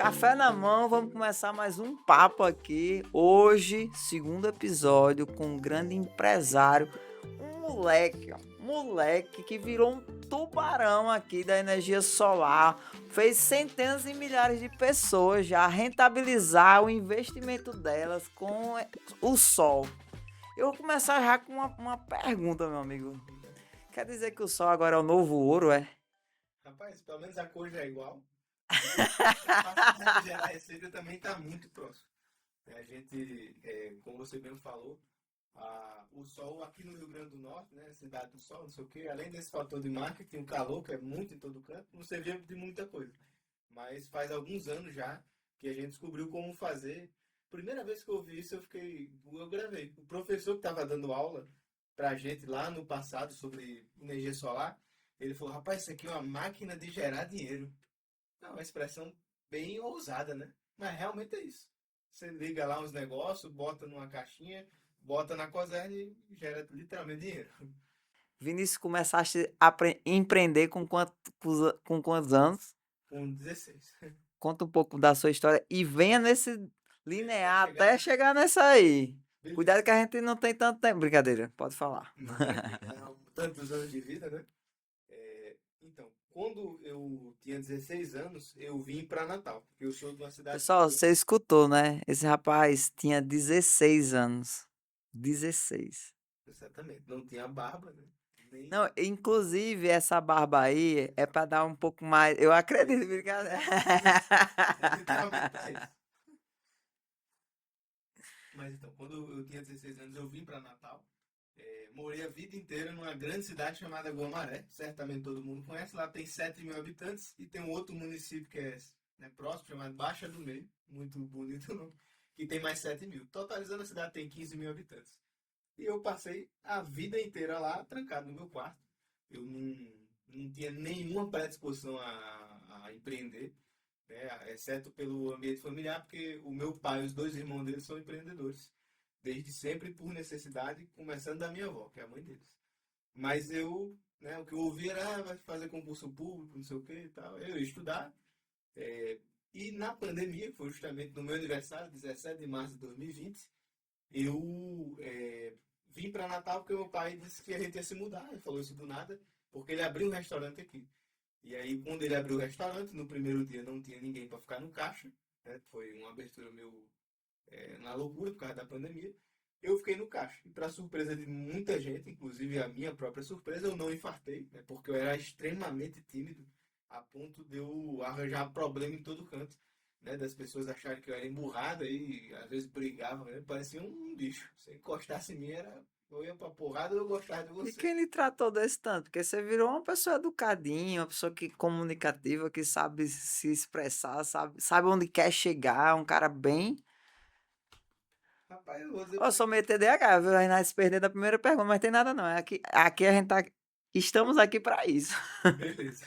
Café na mão, vamos começar mais um papo aqui. Hoje, segundo episódio com um grande empresário, um moleque, ó, moleque que virou um tubarão aqui da energia solar, fez centenas e milhares de pessoas já rentabilizar o investimento delas com o sol. Eu vou começar já com uma pergunta, meu amigo. Quer dizer que o sol agora é o novo ouro, é? Rapaz, pelo menos a cor já é igual. E a capacidade de gerar receita também está muito próximo. A gente, como você mesmo falou, o sol aqui no Rio Grande do Norte, né, cidade do sol, não sei o quê, além desse fator de marketing, o calor, que é muito em todo canto, não servia de muita coisa. Mas faz alguns anos já que a gente descobriu como fazer. Primeira vez que eu ouvi isso, eu gravei. O professor que estava dando aula pra gente lá no passado sobre energia solar, ele falou, rapaz, isso aqui é uma máquina de gerar dinheiro. É uma expressão bem ousada, né? Mas realmente é isso. Você liga lá uns negócios, bota numa caixinha, bota na Coserne e gera literalmente dinheiro. Vinícius, começaste a empreender com quantos anos? Com 16. Conta um pouco da sua história e venha nesse Até linear chegar até nessa. chegar nessa aí. Beleza. Cuidado que a gente não tem tanto tempo. Brincadeira, pode falar. Não, tranquilo. Tantos anos de vida, né? Então, quando eu tinha 16 anos, eu vim para Natal, porque eu sou de uma cidade Pessoal, pequena. você escutou, né? Esse rapaz tinha 16 anos. 16. Exatamente. Não tinha barba, né? Nem. Não, inclusive essa barba aí é pra dar um pouco mais. Eu É acredito, isso. brincadeira. É literalmente para isso. Mas então, quando eu tinha 16 anos, eu vim para Natal. Morei a vida inteira numa grande cidade chamada Guamaré. Certamente todo mundo conhece. Lá tem 7 mil habitantes. E tem um outro município que é, né, próximo, chamado Baixa do Meio. Muito bonito o nome. Que tem mais 7 mil. Totalizando a cidade tem 15 mil habitantes. E eu passei a vida inteira lá, trancado no meu quarto. Eu não tinha nenhuma predisposição a empreender, né? Exceto pelo ambiente familiar, porque o meu pai e os dois irmãos dele são empreendedores. Desde sempre por necessidade, começando da minha avó, que é a mãe deles. Mas eu, né, o que eu ouvi era, vai fazer concurso público, não sei o que e tal. Eu ia estudar. é, e na pandemia, que foi justamente no meu aniversário, 17 de março de 2020, eu vim para Natal porque meu pai disse que a gente ia se mudar. Ele falou isso do nada, porque ele abriu um restaurante aqui. E aí, quando ele abriu o restaurante, no primeiro dia não tinha ninguém para ficar no caixa, né? Foi uma abertura meu na loucura por causa da pandemia. Eu fiquei no caixa. E para surpresa de muita gente, inclusive a minha própria surpresa, eu não infartei, né? Porque eu era extremamente tímido, a ponto de eu arranjar problema em todo canto. Né, das pessoas acharem que eu era emburrado e às vezes brigava, né, parecia um bicho. Se encostasse em mim, eu ia pra porrada ou eu gostava de E você. quem lhe tratou desse tanto? Porque você virou uma pessoa educadinha, uma pessoa que comunicativa, que sabe se expressar, sabe onde quer chegar, um cara bem. Rapaz, eu vou dizer Ó, eu pra sou você. meio TDAH, viu? Aí nós se perder da primeira pergunta, mas tem nada não. Aqui a gente tá. Estamos aqui pra isso. Beleza.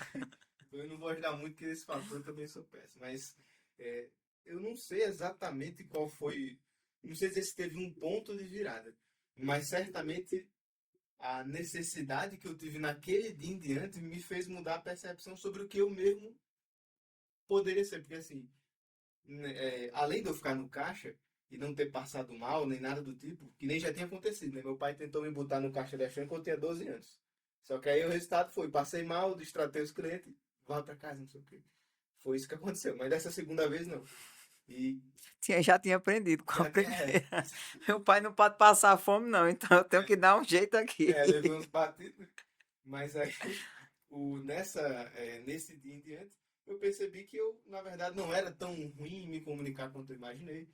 Eu não vou ajudar muito, porque esse fator eu também sou péssimo. Mas é, eu não sei exatamente qual foi. Não sei se teve um ponto de virada. Mas certamente a necessidade que eu tive naquele dia em diante me fez mudar a percepção sobre o que eu mesmo poderia ser. Porque assim, né, além de eu ficar no caixa e não ter passado mal, nem nada do tipo, que nem já tinha acontecido, né? Meu pai tentou me botar no caixa de achando que eu tinha 12 anos. Só que aí o resultado foi, passei mal, destratei os clientes, vá pra casa, não sei o quê. Foi isso que aconteceu, mas dessa segunda vez não. E Já tinha aprendido com a já tinha, primeira. Meu pai não pode passar fome, não, então eu tenho que dar um jeito aqui. levei uns batidos, mas aí nesse dia em diante, eu percebi que eu, na verdade, não era tão ruim em me comunicar quanto eu imaginei.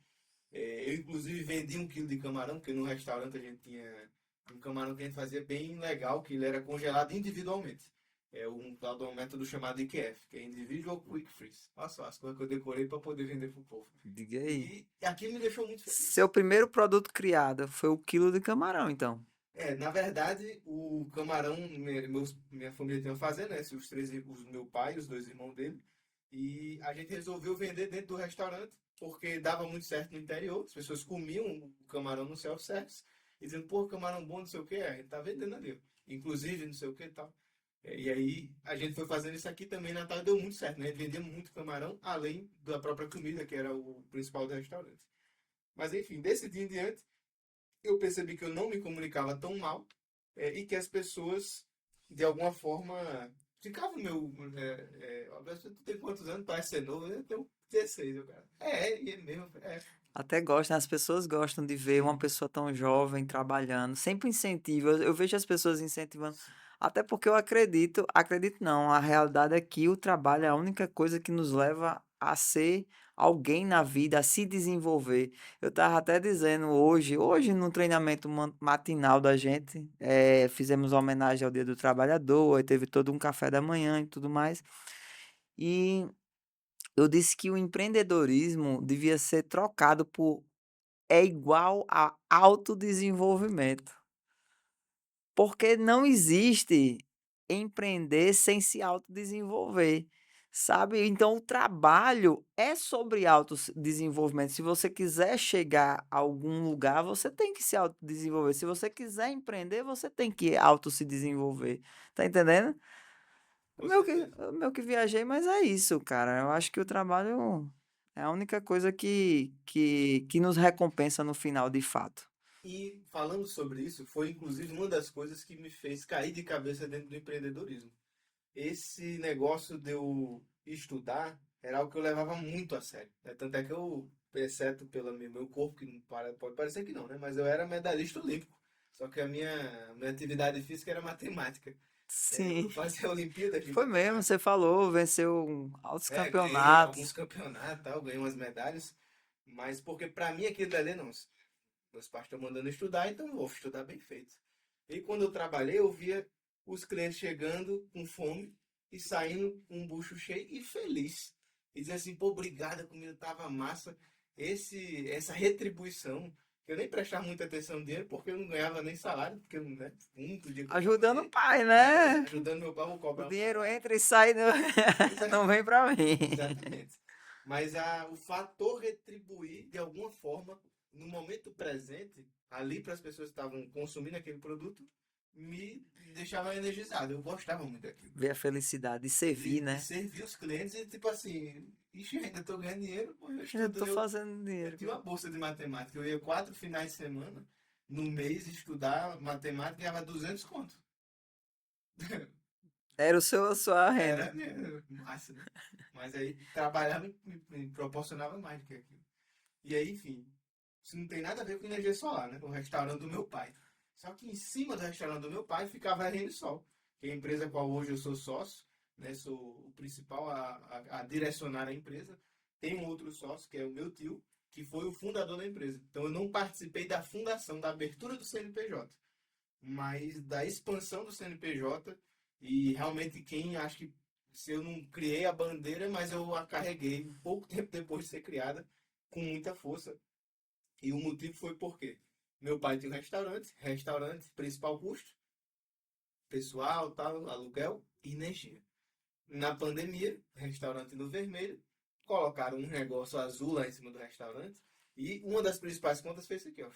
Eu, inclusive, vendi 1 quilo de camarão, porque no restaurante a gente tinha um camarão que a gente fazia bem legal, que ele era congelado individualmente. É um tal de um método chamado IQF, que é Individual Quick Freeze. Olha só, as coisas que eu decorei para poder vender pro povo. Diga aí. E aquilo me deixou muito feliz. Seu primeiro produto criado foi o quilo de camarão, então. Na verdade, o camarão, minha família tem uma fazenda, né? Meu pai e os dois irmãos dele. E a gente resolveu vender dentro do restaurante, porque dava muito certo no interior. As pessoas comiam o camarão no self-service, e dizendo, pô, camarão bom, não sei o que, a gente tá vendendo ali. Inclusive, não sei o que e tal. E aí a gente foi fazendo isso aqui também, Natal deu muito certo, né? A gente vendia muito camarão, além da própria comida, que era o principal do restaurante. Mas enfim, desse dia em diante, eu percebi que eu não me comunicava tão mal e que as pessoas, de alguma forma, ficavam no meu. Tu tem quantos anos? Parece ser novo, eu tenho 16, eu, cara. E ele mesmo. Até gostam, as pessoas gostam de ver uma Sim, pessoa tão jovem trabalhando, sempre incentiva. Eu vejo as pessoas incentivando, sim, até porque eu acredito não, a realidade é que o trabalho é a única coisa que nos leva a ser alguém na vida, a se desenvolver. Eu estava até dizendo hoje no treinamento matinal da gente, fizemos uma homenagem ao Dia do Trabalhador, aí teve todo um café da manhã e tudo mais. E eu disse que o empreendedorismo devia ser trocado por é igual a autodesenvolvimento, porque não existe empreender sem se autodesenvolver, sabe? Então o trabalho é sobre autodesenvolvimento. Se você quiser chegar a algum lugar, você tem que se autodesenvolver. Se você quiser empreender, você tem que auto se desenvolver. Tá entendendo? com certeza. Meu que viajei, mas é isso, cara. Eu acho que o trabalho é a única coisa que nos recompensa no final, de fato. E falando sobre isso, foi inclusive uma das coisas que me fez cair de cabeça dentro do empreendedorismo. Esse negócio de eu estudar era algo que eu levava muito a sério, né? Tanto é que eu, exceto pelo meu corpo, que pode parecer que não, né? Mas eu era medalhista olímpico. Só que a minha atividade física era matemática. Sim, Eu fazia Olimpíadas de foi mesmo, matemática. você falou, venceu altos Ganhei alguns campeonatos. campeonatos, tal, ganhei umas medalhas. Mas porque pra mim aquilo dali, não. Meus pais estão mandando estudar, então eu vou estudar bem feito. E quando eu trabalhei, eu via os clientes chegando com fome e saindo com um bucho cheio e feliz. E dizia assim, pô, obrigado, a comida tava massa. Essa retribuição, que eu nem prestava muita atenção no dinheiro, porque eu não ganhava nem salário, porque eu, né, não podia Ajudando o comer. pai, né? Ajudando meu pai, vou O cobrar um dinheiro salário. entra e sai, Pois é, não vem pra mim. exatamente. Mas o fator retribuir, de alguma forma, no momento presente, ali para as pessoas que estavam consumindo aquele produto, me deixava energizado. Eu gostava muito daquilo. Ver a felicidade de servir, De né? servir os clientes e, tipo assim, ixi, ainda estou ganhando dinheiro, pô, eu Eu estudo. tô fazendo Eu dinheiro. tinha uma bolsa de matemática, eu ia 4 finais de semana no mês estudar matemática e ganhava 200 conto. Era a sua renda. Era massa, né? Mas aí trabalhar me proporcionava mais do que aquilo. E aí, enfim, isso não tem nada a ver com energia solar, né? O restaurante do meu pai. Só que em cima do restaurante do meu pai ficava a RN Sol, que é a empresa a qual hoje eu sou sócio, né? Sou o principal a direcionar a empresa. Tem um outro sócio, que é o meu tio, que foi o fundador da empresa. Então eu não participei da fundação, da abertura do CNPJ, mas da expansão do CNPJ e realmente quem acho que se eu não criei a bandeira, mas eu a carreguei um pouco tempo depois de ser criada com muita força. E o motivo foi porque meu pai tinha um restaurante, principal custo, pessoal, tal, aluguel e energia. Na pandemia, restaurante no vermelho, colocaram um negócio azul lá em cima do restaurante e uma das principais contas fez isso aqui, ó,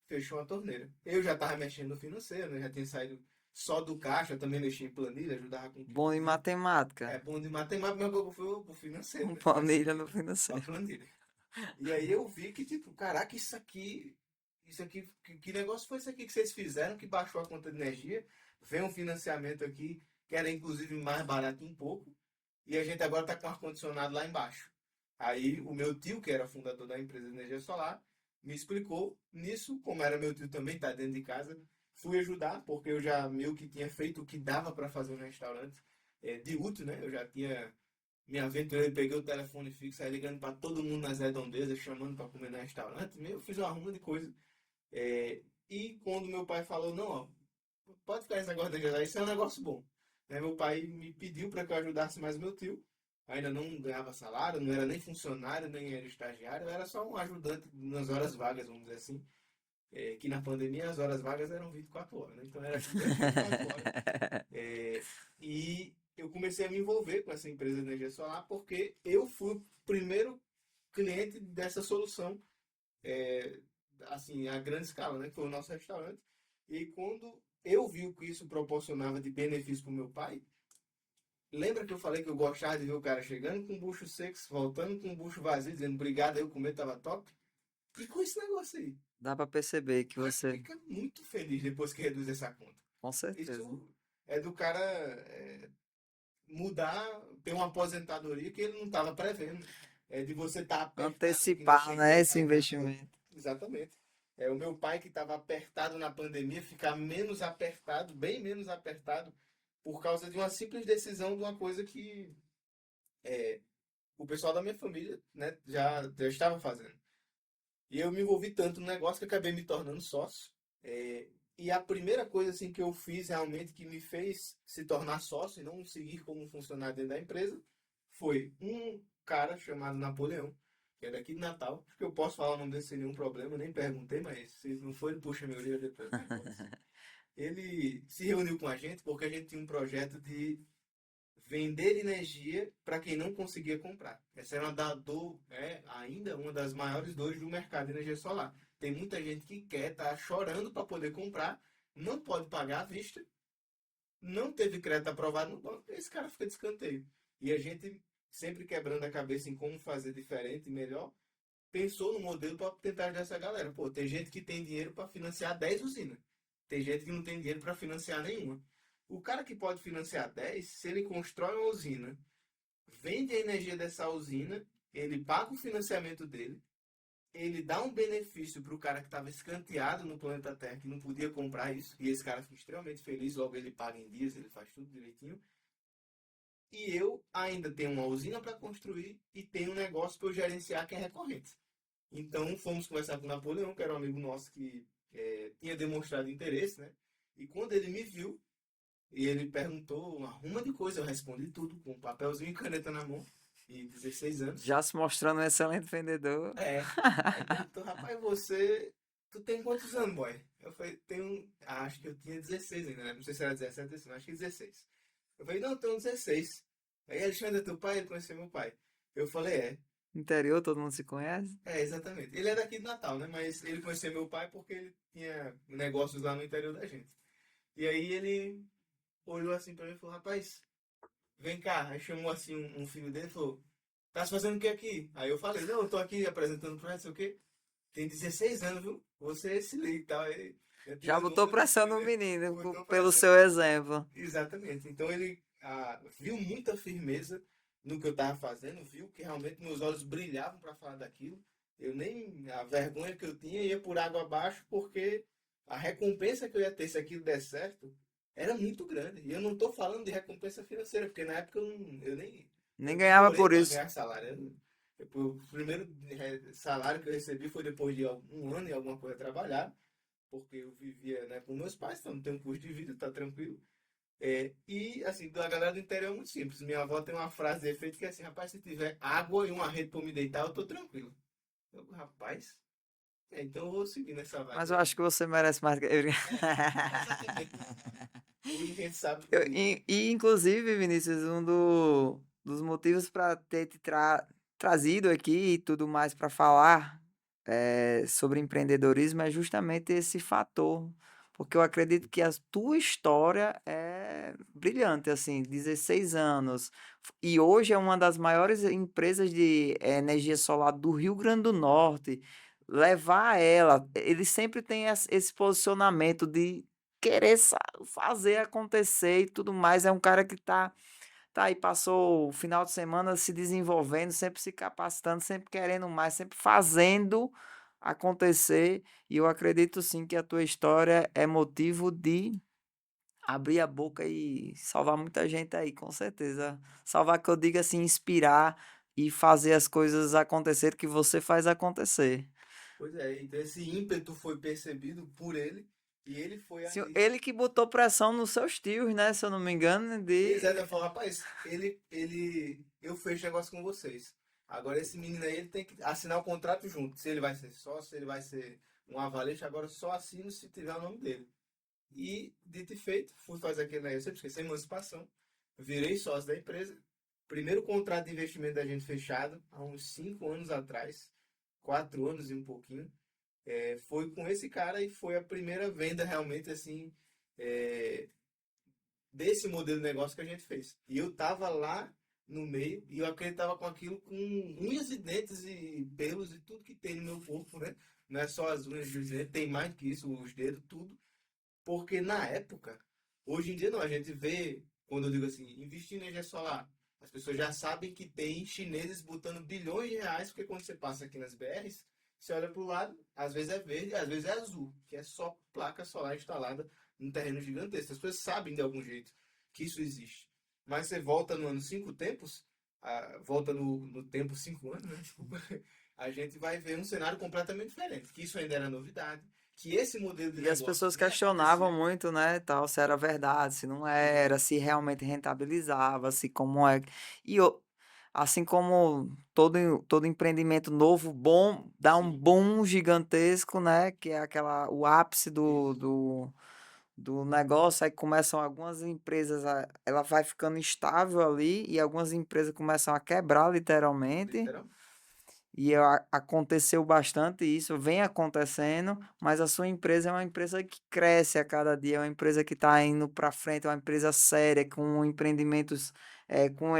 fechou a torneira. Eu já estava mexendo no financeiro, né? Já tinha saído só do caixa, também mexia em planilha, ajudava com o que Bom em podia. matemática. É bom de matemática, mas eu fui pro financeiro, Um né? planilha no Pra financeiro. planilha. E aí eu vi que, tipo, caraca, isso aqui, que negócio foi isso aqui que vocês fizeram que baixou a conta de energia? Vem um financiamento aqui, que era inclusive mais barato um pouco, e a gente agora está com ar-condicionado lá embaixo. Aí o meu tio, que era fundador da empresa de energia solar, me explicou nisso, como era meu tio também, tá dentro de casa, fui ajudar, porque eu já meio que tinha feito o que dava para fazer no restaurante, de útil, né? Eu já tinha me aventurei, peguei o telefone fixo, saí ligando para todo mundo nas redondezas, chamando para comer no restaurante. Eu fiz uma ruma de coisa. E quando meu pai falou, não, ó, pode ficar esse negócio de ajudar, isso é um negócio bom. Né, meu pai me pediu para que eu ajudasse mais meu tio. Ainda não ganhava salário, não era nem funcionário, nem era estagiário, eu era só um ajudante nas horas vagas, vamos dizer assim. Que na pandemia as horas vagas eram 24 horas, né? Então era ajudante 24 horas. E eu comecei a me envolver com essa empresa de energia solar porque eu fui o primeiro cliente dessa solução, é, assim, a grande escala, né? Que foi o nosso restaurante. E quando eu vi o que isso proporcionava de benefício pro meu pai. Lembra que eu falei que eu gostava de ver o cara chegando com o bucho seco, voltando com o bucho vazio, dizendo obrigado, aí o comer tava top? E com esse negócio aí, Dá pra perceber que o cara você, fica muito feliz depois que reduz essa conta. com certeza, Isso é do cara mudar, ter uma aposentadoria que ele não estava prevendo. É de você estar apertado, que nem antecipar, chegou né, a esse estar naquela. investimento. Exatamente. É o meu pai que estava apertado na pandemia, ficar menos apertado, bem menos apertado, por causa de uma simples decisão de uma coisa que o pessoal da minha família, né, já estava fazendo. E eu me envolvi tanto no negócio que acabei me tornando sócio. É, e a primeira coisa assim que eu fiz realmente que me fez se tornar sócio e não seguir como funcionário dentro da empresa foi um cara chamado Napoleão, que é daqui de Natal. Acho que eu posso falar o nome dele sem nenhum problema, nem perguntei, mas se não for, ele puxa meu orelha depois. Mas foda-se. Ele se reuniu com a gente porque a gente tinha um projeto de vender energia para quem não conseguia comprar. Essa era ainda uma das maiores dores do mercado de energia solar. Tem muita gente que quer, tá chorando para poder comprar, não pode pagar à vista, não teve crédito aprovado no banco, esse cara fica de escanteio. E a gente, sempre quebrando a cabeça em como fazer diferente e melhor, pensou no modelo para tentar ajudar essa galera. Pô, tem gente que tem dinheiro para financiar 10 usinas. Tem gente que não tem dinheiro para financiar nenhuma. O cara que pode financiar 10, se ele constrói uma usina, vende a energia dessa usina, ele paga o financiamento dele, ele dá um benefício para o cara que estava escanteado no planeta Terra, que não podia comprar isso, e esse cara fica extremamente feliz, logo ele paga em dias, ele faz tudo direitinho. E eu ainda tenho uma usina para construir e tenho um negócio para eu gerenciar que é recorrente. Então fomos conversar com o Napoleão, que era um amigo nosso que tinha demonstrado interesse, né? E quando ele me viu, e ele perguntou uma ruma de coisa, eu respondi tudo com um papelzinho e caneta na mão, e 16 anos. Já se mostrando um excelente vendedor. É. Aí perguntou, rapaz, tu tem quantos anos, boy? Eu falei, acho que eu tinha 16 ainda, né? Não sei se era 17, mas acho que 16. Eu falei, não, eu tenho 16. Aí Alexandre é teu pai? Ele conheceu meu pai. Eu falei, Interior, todo mundo se conhece. exatamente. Ele é daqui de Natal, né? Mas ele conheceu meu pai porque ele tinha negócios lá no interior da gente. E aí ele olhou assim pra mim e falou, rapaz, vem cá. Aí chamou assim um filho dele e falou, tá se fazendo o que aqui? Aí eu falei, não, eu tô aqui apresentando pra não sei o quê. Tem 16 anos, viu? Você se liga e tal. Aí, eu Já tirando botou onda do pressão filho, no né? menino Botou pelo pressão. seu exemplo. Exatamente. Então ele viu muita firmeza no que eu estava fazendo, viu que realmente meus olhos brilhavam para falar daquilo. Eu nem a vergonha que eu tinha ia por água abaixo, porque a recompensa que eu ia ter se aquilo der certo era muito grande. E eu não estou falando de recompensa financeira, porque na época Nem eu ganhava demorei por para isso. ganhar salário. O primeiro salário que eu recebi foi depois de um ano e alguma coisa trabalhar, porque eu vivia, né, com meus pais, então não tem um custo de vida, tá tranquilo. E assim, da galera do interior é muito simples. Minha avó tem uma frase de efeito que é assim, rapaz, se tiver água e uma rede pra eu me deitar, eu tô tranquilo. Eu, rapaz, então eu vou seguir nessa Mas vibe eu aí. acho que você merece mais. Exatamente. Hoje a gente sabe que. E, inclusive, Vinícius, dos motivos para ter trazido aqui e tudo mais para falar sobre empreendedorismo é justamente esse fator. Porque eu acredito que a tua história é brilhante, assim, 16 anos. E hoje é uma das maiores empresas de energia solar do Rio Grande do Norte. Levar ela, ele sempre tem esse posicionamento de querer fazer acontecer e tudo mais. É um cara que tá aí, passou o final de semana se desenvolvendo, sempre se capacitando, sempre querendo mais, sempre fazendo acontecer. E eu acredito sim que a tua história é motivo de abrir a boca e salvar muita gente aí, com certeza. Salvar que eu diga assim, inspirar e fazer as coisas acontecer que você faz acontecer. Pois é, então esse ímpeto foi percebido por ele e ele foi ali. Ele que botou pressão nos seus tios, né? Se eu não me engano, Exato, de eu falo, rapaz, eu fecho negócio com vocês. Agora esse menino aí, ele tem que assinar o contrato junto. Se ele vai ser sócio, se ele vai ser um avalete, agora só assino se tiver o nome dele. E, dito e feito, fui fazer aquele negócio, eu sempre esqueci, emancipação. Virei sócio da empresa. Primeiro contrato de investimento da gente fechado, há uns 5 anos atrás, 4 anos e um pouquinho. Foi com esse cara e foi a primeira venda realmente assim, é, desse modelo de negócio que a gente fez. E eu tava lá no meio e eu acreditava com aquilo com unhas e dentes e pelos e tudo que tem no meu corpo, né? Não é só as unhas e os dentes, tem mais que isso, os dedos, tudo. Porque na época, hoje em dia não, a gente vê, quando eu digo assim, investir em energia solar, as pessoas já sabem que tem chineses botando bilhões de reais, porque quando você passa aqui nas BRs, você olha para o lado, às vezes é verde, às vezes é azul, que é só placa solar instalada num terreno gigantesco. As pessoas sabem de algum jeito que isso existe. Mas você volta no ano cinco tempos, volta no tempo 5 anos, né? Desculpa, a gente vai ver um cenário completamente diferente. Que isso ainda era novidade, que esse modelo de E as negócio pessoas nem questionavam acontecia. muito, né, tal, se era verdade, se não era, se realmente rentabilizava, se como é. E assim como todo empreendimento novo, bom, dá um Sim, boom gigantesco, né, que é o ápice do, isso. do, do negócio, aí começam algumas empresas, ela vai ficando estável ali, e algumas empresas começam a quebrar literalmente. Literal. E aconteceu bastante isso, vem acontecendo, mas a sua empresa é uma empresa que cresce a cada dia, é uma empresa que está indo para frente, é uma empresa séria, com empreendimentos, com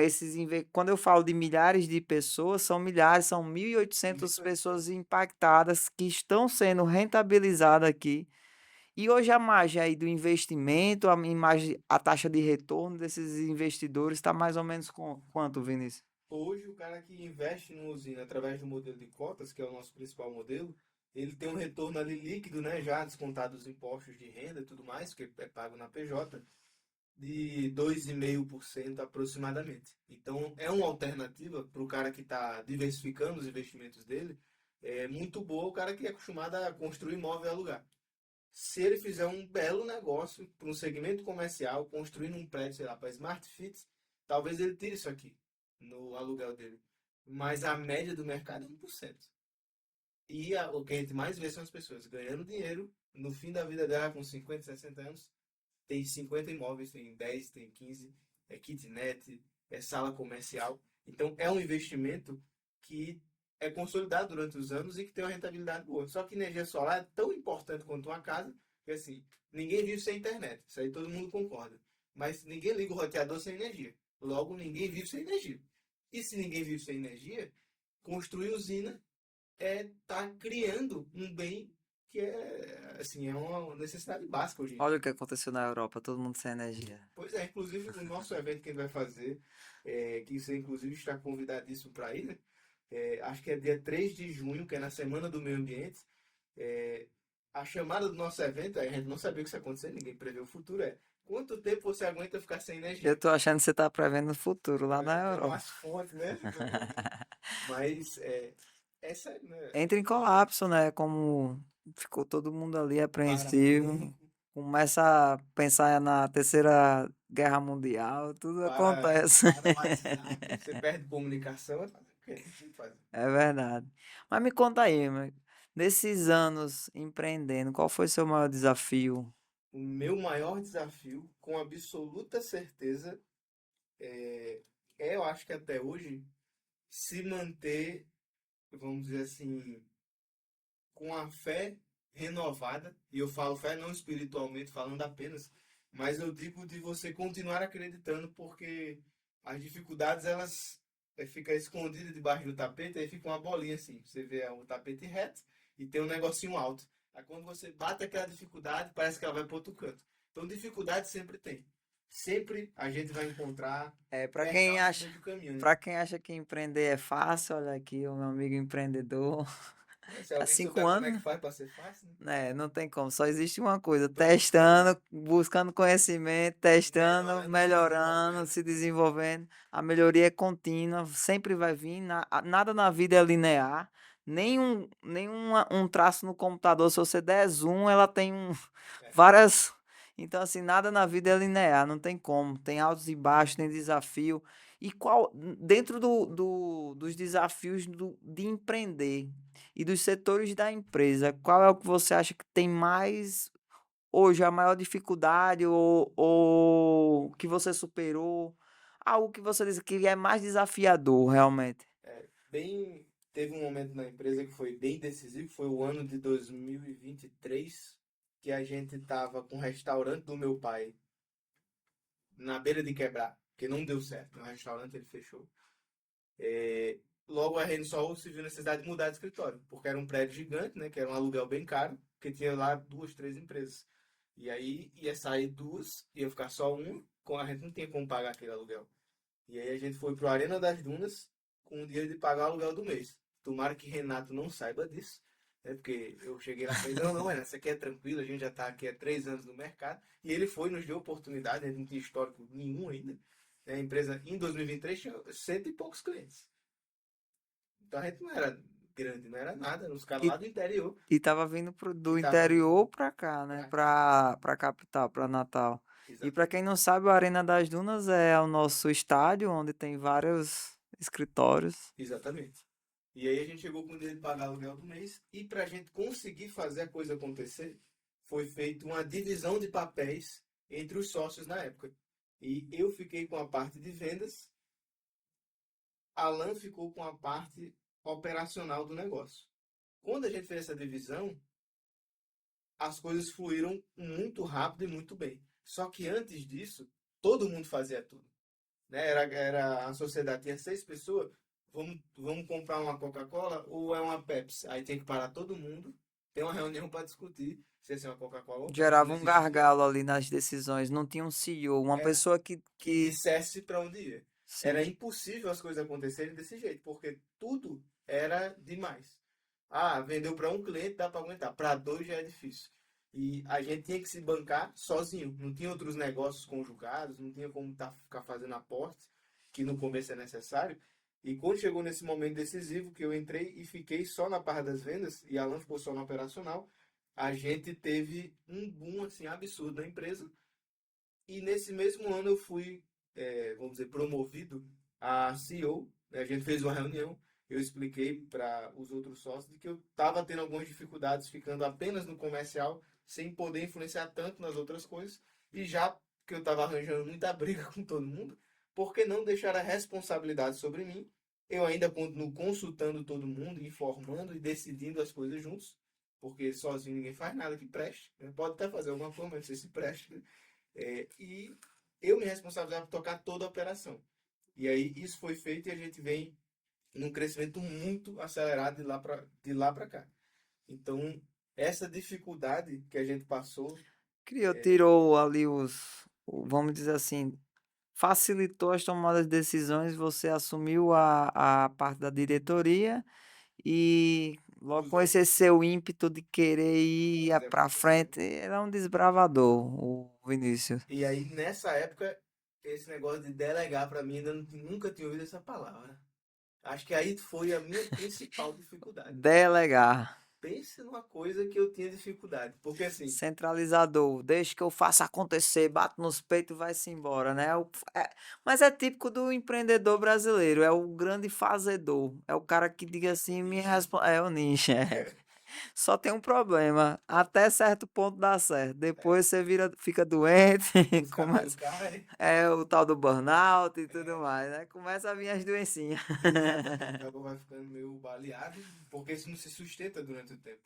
Quando eu falo de milhares de pessoas, são milhares, são 1.800 Isso é. pessoas impactadas que estão sendo rentabilizadas aqui. E hoje a margem aí do investimento, a taxa de retorno desses investidores está mais ou menos com quanto, Vinícius? Hoje, o cara que investe numa usina através do modelo de cotas, que é o nosso principal modelo, ele tem um retorno ali líquido, né, já descontado os impostos de renda e tudo mais, que é pago na PJ, de 2,5% aproximadamente. Então, é uma alternativa para o cara que está diversificando os investimentos dele, é muito boa o cara que é acostumado a construir imóvel e alugar. Se ele fizer um belo negócio para um segmento comercial, construindo um prédio, sei lá, para Smart Fits, talvez ele tire isso aqui no aluguel dele. Mas a média do mercado é 1%. E o que a gente mais vê são as pessoas ganhando dinheiro no fim da vida dela, com 50, 60 anos. Tem 50 imóveis, tem 10, tem 15, é kitnet, é sala comercial. Então é um investimento que é consolidado durante os anos e que tem uma rentabilidade boa. Só que energia solar é tão importante quanto uma casa, que assim, ninguém vive sem internet. Isso aí todo mundo concorda. Mas ninguém liga o roteador sem energia. Logo, ninguém vive sem energia. E se ninguém vive sem energia, construir usina é estar criando um bem que é assim, é uma necessidade básica hoje em Olha dia. o que aconteceu na Europa, todo mundo sem energia. Pois é, inclusive o nosso evento que a gente vai fazer, que você inclusive está convidadíssimo para ir, né? Acho que é dia 3 de junho, que é na Semana do Meio Ambiente. É, a chamada do nosso evento, a gente não sabia o que isso ia acontecer, ninguém prevê o futuro, é quanto tempo você aguenta ficar sem Eu energia? tô achando que você tá prevendo o futuro lá na Tem Europa. umas fontes, né? Mas é sério, né? Entra em colapso, né? Como ficou todo mundo ali Para apreensivo. tudo, Começa a pensar na Terceira Guerra Mundial, tudo acontece. para WhatsApp, você perde comunicação, vai fazer o quê? Não tem o que fazer. É verdade. Mas me conta aí, nesses anos empreendendo, qual foi seu maior desafio? O meu maior desafio, com absoluta certeza, é, eu acho que até hoje, se manter, vamos dizer assim, com a fé renovada, e eu falo fé não espiritualmente, falando apenas, mas eu digo de você continuar acreditando, porque as dificuldades, elas ficam escondidas debaixo do tapete, aí fica uma bolinha assim, você vê o tapete reto e tem um negocinho alto. Aí quando você bate aquela dificuldade, parece que ela vai para outro canto. Então dificuldade sempre tem. Sempre a gente vai encontrar É, percalços no meio do caminho, né? para quem acha que empreender é fácil, olha aqui, o meu amigo empreendedor, Se há alguém cinco souber como é que anos, faz para ser fácil, né? né? Não tem como, só existe uma coisa, Tocando, testando, buscando conhecimento, testando, melhorando e se melhorando, desenvolvendo. se desenvolvendo. A melhoria é contínua, sempre vai vir, nada na vida é linear. Um traço no computador, se você der zoom, ela tem É, várias. Então, assim, nada na vida é linear, não tem como. Tem altos e baixos, tem desafio. E dentro dos desafios de empreender e dos setores da empresa, qual é o que você acha que tem mais hoje, a maior dificuldade ou que você superou? Algo que você diz que é mais desafiador, realmente. teve um momento na empresa que foi bem decisivo, foi o ano de 2023. que a gente tava com o restaurante do meu pai na beira de quebrar, porque não deu certo. O restaurante ele fechou. É, logo a Rensol se viu necessidade de mudar de escritório, porque era um prédio gigante, né, que era um aluguel bem caro, porque tinha lá duas, três empresas. E aí ia sair duas, ia ficar só uma, com a gente não tinha como pagar aquele aluguel. E aí a gente foi pro Arena das Dunas com o dinheiro de pagar o aluguel do mês. Tomara que Renato não saiba disso, né? Porque eu cheguei lá e falei, não, não, Renato, isso aqui é tranquilo, a gente já está aqui há 3 anos no mercado. E ele foi, nos deu oportunidade, a gente não tinha histórico nenhum ainda. A empresa em 2023 tinha cento e poucos clientes. Então a gente não era grande, não era nada, nos caras E, lá do interior. e tava vindo E do tava vindo interior pra cá, né? pra cá. Pra capital, pra Natal. E pra quem Exatamente. não sabe, o Arena das Dunas é o nosso estádio, onde tem vários escritórios. Exatamente. E aí a gente chegou com o dinheiro de pagar o aluguel do mês e para a gente conseguir fazer a coisa acontecer, foi feita uma divisão de papéis entre os sócios na época. E eu fiquei com a parte de vendas, Alan ficou com a parte operacional do negócio. Quando a gente fez essa divisão, as coisas fluíram muito rápido e muito bem. Só que antes disso, todo mundo fazia tudo, né? Era a sociedade tinha 6 pessoas, vamos comprar uma Coca-Cola ou é uma Pepsi? Aí tem que parar todo mundo, tem uma reunião para discutir se é uma Coca-Cola ou Pepsi, não Gerava um existia. gargalo ali nas decisões. Não tinha um CEO, uma Era pessoa que dissesse para onde ia. Era sim, impossível as coisas acontecerem desse jeito, porque tudo era demais. Ah, vendeu para um cliente, dá para aguentar. Para dois já é difícil. E a gente tinha que se bancar sozinho. Não tinha outros negócios conjugados, não tinha como ficar fazendo aportes, que no começo é necessário. E quando chegou nesse momento decisivo, que eu entrei e fiquei só na parte das vendas, e Alan ficou só no operacional, a gente teve um boom assim, absurdo na empresa. E nesse mesmo ano eu fui, vamos dizer, promovido a CEO. A gente fez uma reunião, eu expliquei para os outros sócios de que eu estava tendo algumas dificuldades ficando apenas no comercial, sem poder influenciar tanto nas outras coisas. E já que eu estava arranjando muita briga com todo mundo, por que não deixar a responsabilidade sobre mim? Eu ainda continuo consultando todo mundo, informando e decidindo as coisas juntos, porque sozinho ninguém faz nada que preste, né? Pode até fazer alguma coisa, mas não sei se preste, né? E eu me responsabilizava por tocar toda a operação. E aí isso foi feito e a gente vem num crescimento muito acelerado de lá para cá. Então, essa dificuldade que a gente passou, criou, tirou ali vamos dizer assim, facilitou as tomadas de decisões, você assumiu a parte da diretoria e logo os com outros esse seu ímpeto de querer ir fazer para acontecer. frente, era um desbravador, o Vinícius. E aí, nessa época, esse negócio de delegar para mim, ainda nunca tinha ouvido essa palavra. Acho que aí foi a minha principal dificuldade. Delegar. Pense numa coisa que eu tinha dificuldade. Porque assim, Centralizador, deixa que eu faça acontecer, bato nos peitos e vai-se embora, né? Mas é típico do empreendedor brasileiro, é o grande fazedor, é o cara que diga o assim, me nicho, né? responde, é o nicho, é. Só tem um problema, até certo ponto dá certo, É, depois você fica doente, os cabelos começa, caem. é o tal do burnout e tudo mais, né? Começa a vir as doencinhas. Exatamente, o cabo vai ficando meio baleado, porque isso não se sustenta durante o tempo.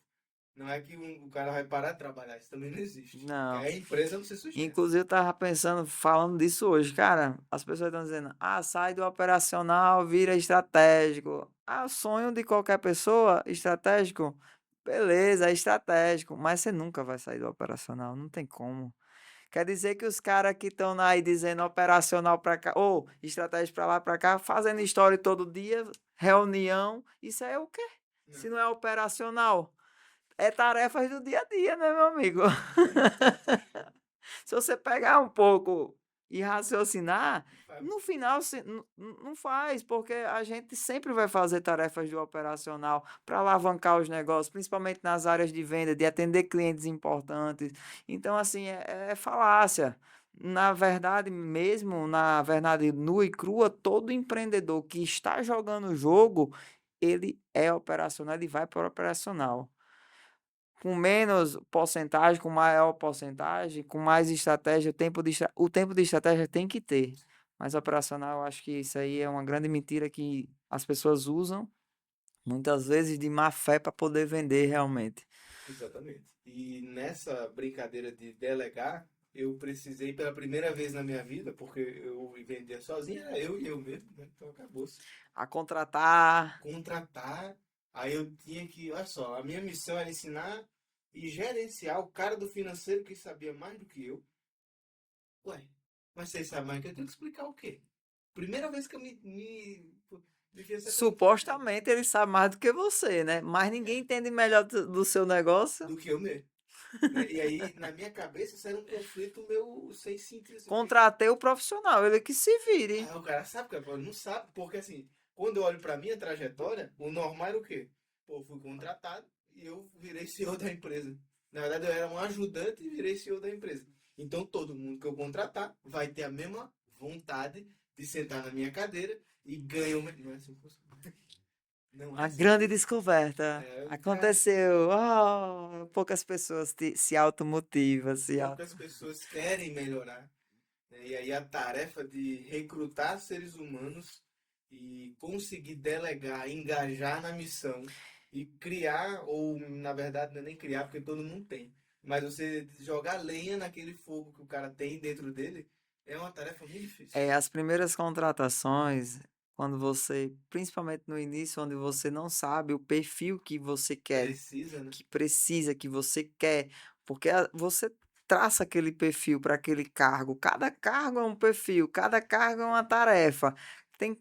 Não é que o cara vai parar de trabalhar, isso também não existe. Porque Não. a empresa não se sustenta. Inclusive, eu tava pensando, falando disso hoje, cara. As pessoas estão dizendo, sai do operacional, vira estratégico. O sonho de qualquer pessoa, estratégico, beleza, é estratégico, mas você nunca vai sair do operacional, não tem como. Quer dizer que os caras que estão aí dizendo operacional pra cá, ou estratégia pra lá, pra cá, fazendo história todo dia, reunião, isso aí é o quê? Se Não, não é operacional, é tarefas do dia a dia, né, meu amigo? Se você pegar um pouco e raciocinar, vai- no final não faz, porque a gente sempre vai fazer tarefas do operacional para alavancar os negócios, principalmente nas áreas de venda, de atender clientes importantes. Então, assim, é falácia. Na verdade, mesmo, na verdade nua e crua, todo empreendedor que está jogando o jogo, ele é operacional, ele vai para o operacional com menos porcentagem, com maior porcentagem, com mais estratégia, o tempo de estratégia tem que ter. Mas operacional, eu acho que isso aí é uma grande mentira que as pessoas usam, muitas vezes de má fé para poder vender realmente. Exatamente. E nessa brincadeira de delegar, eu precisei pela primeira vez na minha vida, porque eu vendia sozinho, era eu e eu mesmo, né? Então acabou-se. A contratar. Contratar, aí eu tinha que, olha só, a minha missão era ensinar e gerenciar o cara do financeiro que sabia mais do que eu. Ué, mas vocês sabem mais que eu tenho que explicar o quê? Primeira vez que eu me vi essa pergunta na vida. Supostamente ele sabe mais do que você, né? Mas ninguém É, entende melhor do seu negócio. do que eu mesmo. Né? E aí, na minha cabeça, isso era um conflito meu sem sentido. Assim, porque, Contratei o profissional, ele que se vire. o cara sabe, o cara não sabe. Porque, assim, quando eu olho pra minha trajetória, o normal era o quê? Pô, eu fui contratado e eu virei CEO da empresa. Na verdade, eu era um ajudante e virei CEO da empresa. Então, todo mundo que eu contratar vai ter a mesma vontade de sentar na minha cadeira e ganhar uma... Não é assim que funciona. Não é A assim que grande funciona. descoberta. É, o cara... Aconteceu. Oh, poucas pessoas se automotivam. Poucas pessoas querem melhorar. Né? E aí a tarefa de recrutar seres humanos e conseguir delegar, engajar na missão e criar, ou na verdade não é nem criar, porque todo mundo tem, mas você jogar lenha naquele fogo que o cara tem dentro dele é uma tarefa muito difícil. As primeiras contratações, quando você, principalmente no início, onde você não sabe o perfil que você quer, Precisa, né? que precisa, que você quer, porque você traça aquele perfil para aquele cargo. Cada cargo é um perfil, cada cargo é uma tarefa.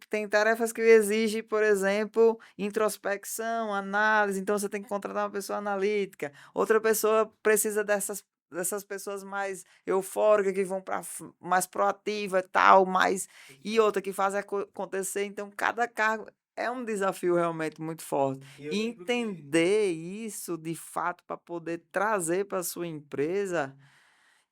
Tem tarefas que exigem, por exemplo, introspecção, análise, então você tem que contratar uma pessoa analítica. Outra pessoa precisa dessas pessoas mais eufóricas que vão para mais proativa e tal, mais e outra que faz acontecer. Então, cada cargo é um desafio realmente muito forte. E eu E lembro que entender isso de fato para poder trazer para sua empresa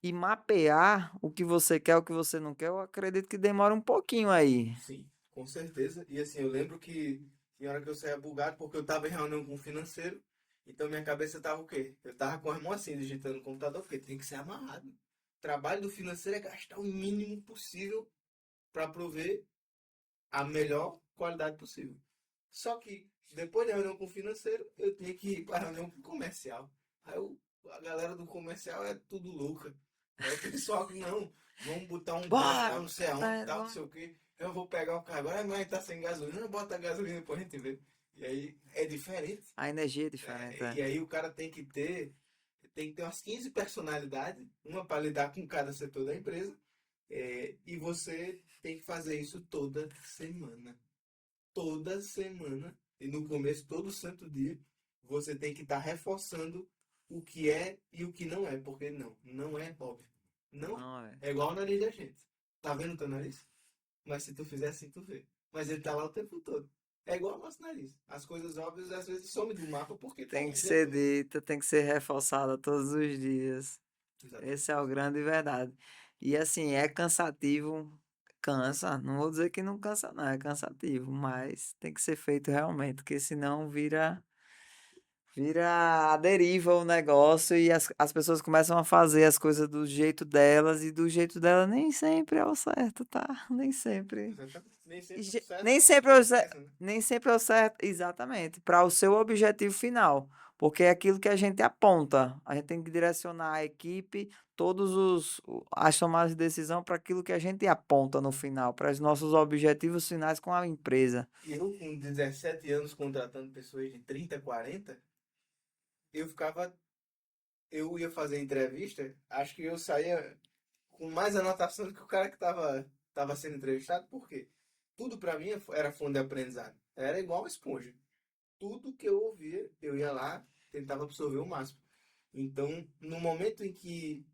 e mapear o que você quer, o que você não quer, eu acredito que demora um pouquinho aí. sim, com certeza. E assim, eu lembro que tinha hora que eu saía bugado porque eu tava em reunião com o financeiro. Então minha cabeça tava o quê? Eu tava com a mão assim, digitando no computador, porque tem que ser amarrado. O trabalho do financeiro é gastar o mínimo possível para prover a melhor qualidade possível. Só que depois da reunião com o financeiro, eu tinha que ir para a reunião com o comercial. Aí a galera do comercial é tudo louca. É o pessoal que não, vamos botar um bônus Bora! para não sei aonde, É, tal, não sei o quê. Eu vou pegar o carro agora, mas tá sem gasolina, bota a gasolina pra gente ver. E aí é diferente. a energia é diferente, Né? é. E aí o cara tem que ter umas 15 personalidades, uma para lidar com cada setor da empresa. E você tem que fazer isso toda semana. Toda semana. E no começo, todo santo dia, você tem que estar reforçando o que é e o que não é. Porque não é óbvio. Não é. Não é. É igual o nariz da gente. Tá vendo o teu nariz? Mas se tu fizer assim, tu vê. Mas ele tá lá o tempo todo. É igual ao nosso nariz. As coisas óbvias às vezes somem do mapa porque tá Tem que lá o dia ser todo. dita, tem que ser reforçada todos os dias. Esse Exatamente. é o grande verdade. E assim, é cansativo, cansa. Não vou dizer que não cansa, não, é cansativo, mas tem que ser feito realmente, porque senão vira a deriva o negócio e as pessoas começam a fazer as coisas do jeito delas e do jeito dela nem sempre é o certo, tá? Nem sempre. Exatamente. Nem E sempre o ge- certo Nem para sempre é o certo, empresa, né? nem sempre é o certo, exatamente, para o seu objetivo final, porque é aquilo que a gente aponta. A gente tem que direcionar a equipe, as tomadas de decisão para aquilo que a gente aponta no final, para os nossos objetivos finais com a empresa. E eu, com 17 anos, contratando pessoas de 30, 40, eu ficava. Eu ia fazer entrevista, acho que eu saía com mais anotação do que o cara que tava sendo entrevistado, por quê? Tudo para mim era fonte de aprendizado. Era igual uma esponja. Tudo que eu ouvia, eu ia lá, tentava absorver o máximo. Então, no momento em que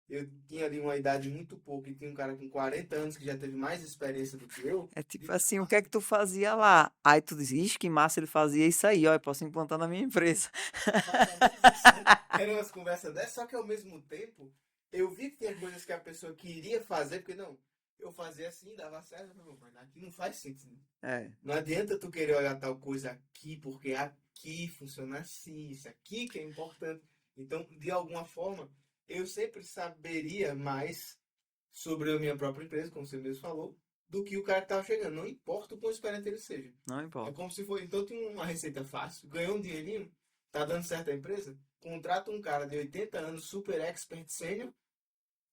eu tinha ali uma idade muito pouca e tinha um cara com 40 anos que já teve mais experiência do que eu, É tipo de assim, o que é que fácil. tu fazia lá? Aí tu diz, ixi, que massa ele fazia isso aí, ó, eu posso implantar na minha empresa. Mais ou menos isso, né? Eram umas conversas dessas, só que ao mesmo tempo, eu vi que tinha coisas que a pessoa queria fazer, porque não, eu fazia assim, dava certo, não, mas aqui não faz sentido. É, Não adianta tu querer olhar tal coisa aqui, porque aqui funciona assim, isso aqui que é importante. Então, de alguma forma, eu sempre saberia mais sobre a minha própria empresa, como você mesmo falou, do que o cara que estava chegando. Não importa o quão experiente ele seja. não É importa. como se for. Então, tem uma receita fácil, ganhou um dinheirinho, tá dando certo a empresa, contrata um cara de 80 anos, super expert sênior,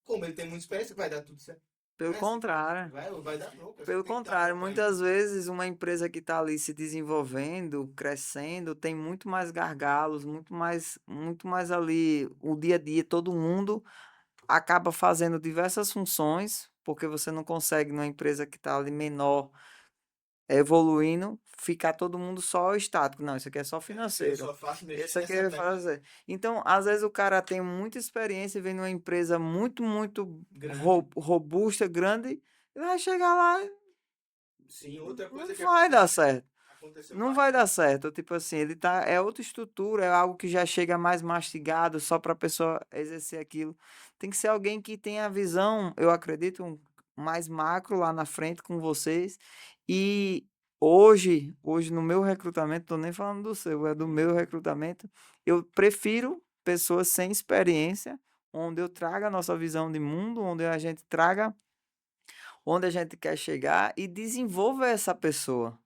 como ele tem muita experiência, vai dar tudo certo. Pelo Não é assim? contrário. Vai dar bronca, você Pelo tem que dar contrário, bronca ainda. muitas vezes uma empresa que está ali se desenvolvendo, crescendo, tem muito mais gargalos, muito mais ali o dia a dia, todo mundo acaba fazendo diversas funções, porque você não consegue numa empresa que está ali menor, evoluindo, ficar todo mundo só estático. Não, isso aqui é só Eu financeiro. só faço mexer Isso aqui nessa é tecla fazer. Então, às vezes o cara tem muita experiência e vem numa empresa muito grande. robusta, grande, e vai chegar lá e Sim, outra não coisa que vai dar aconteceu, certo. aconteceu Não vai dar bastante. certo. Tipo assim, ele tá. É outra estrutura, é algo que já chega mais mastigado só para a pessoa exercer aquilo. Tem que ser alguém que tenha a visão, eu acredito, mais macro lá na frente com vocês. E hoje no meu recrutamento, tô nem falando do seu, é do meu recrutamento, eu prefiro pessoas sem experiência, onde eu traga a nossa visão de mundo, onde a gente traga onde a gente quer chegar e desenvolva essa pessoa.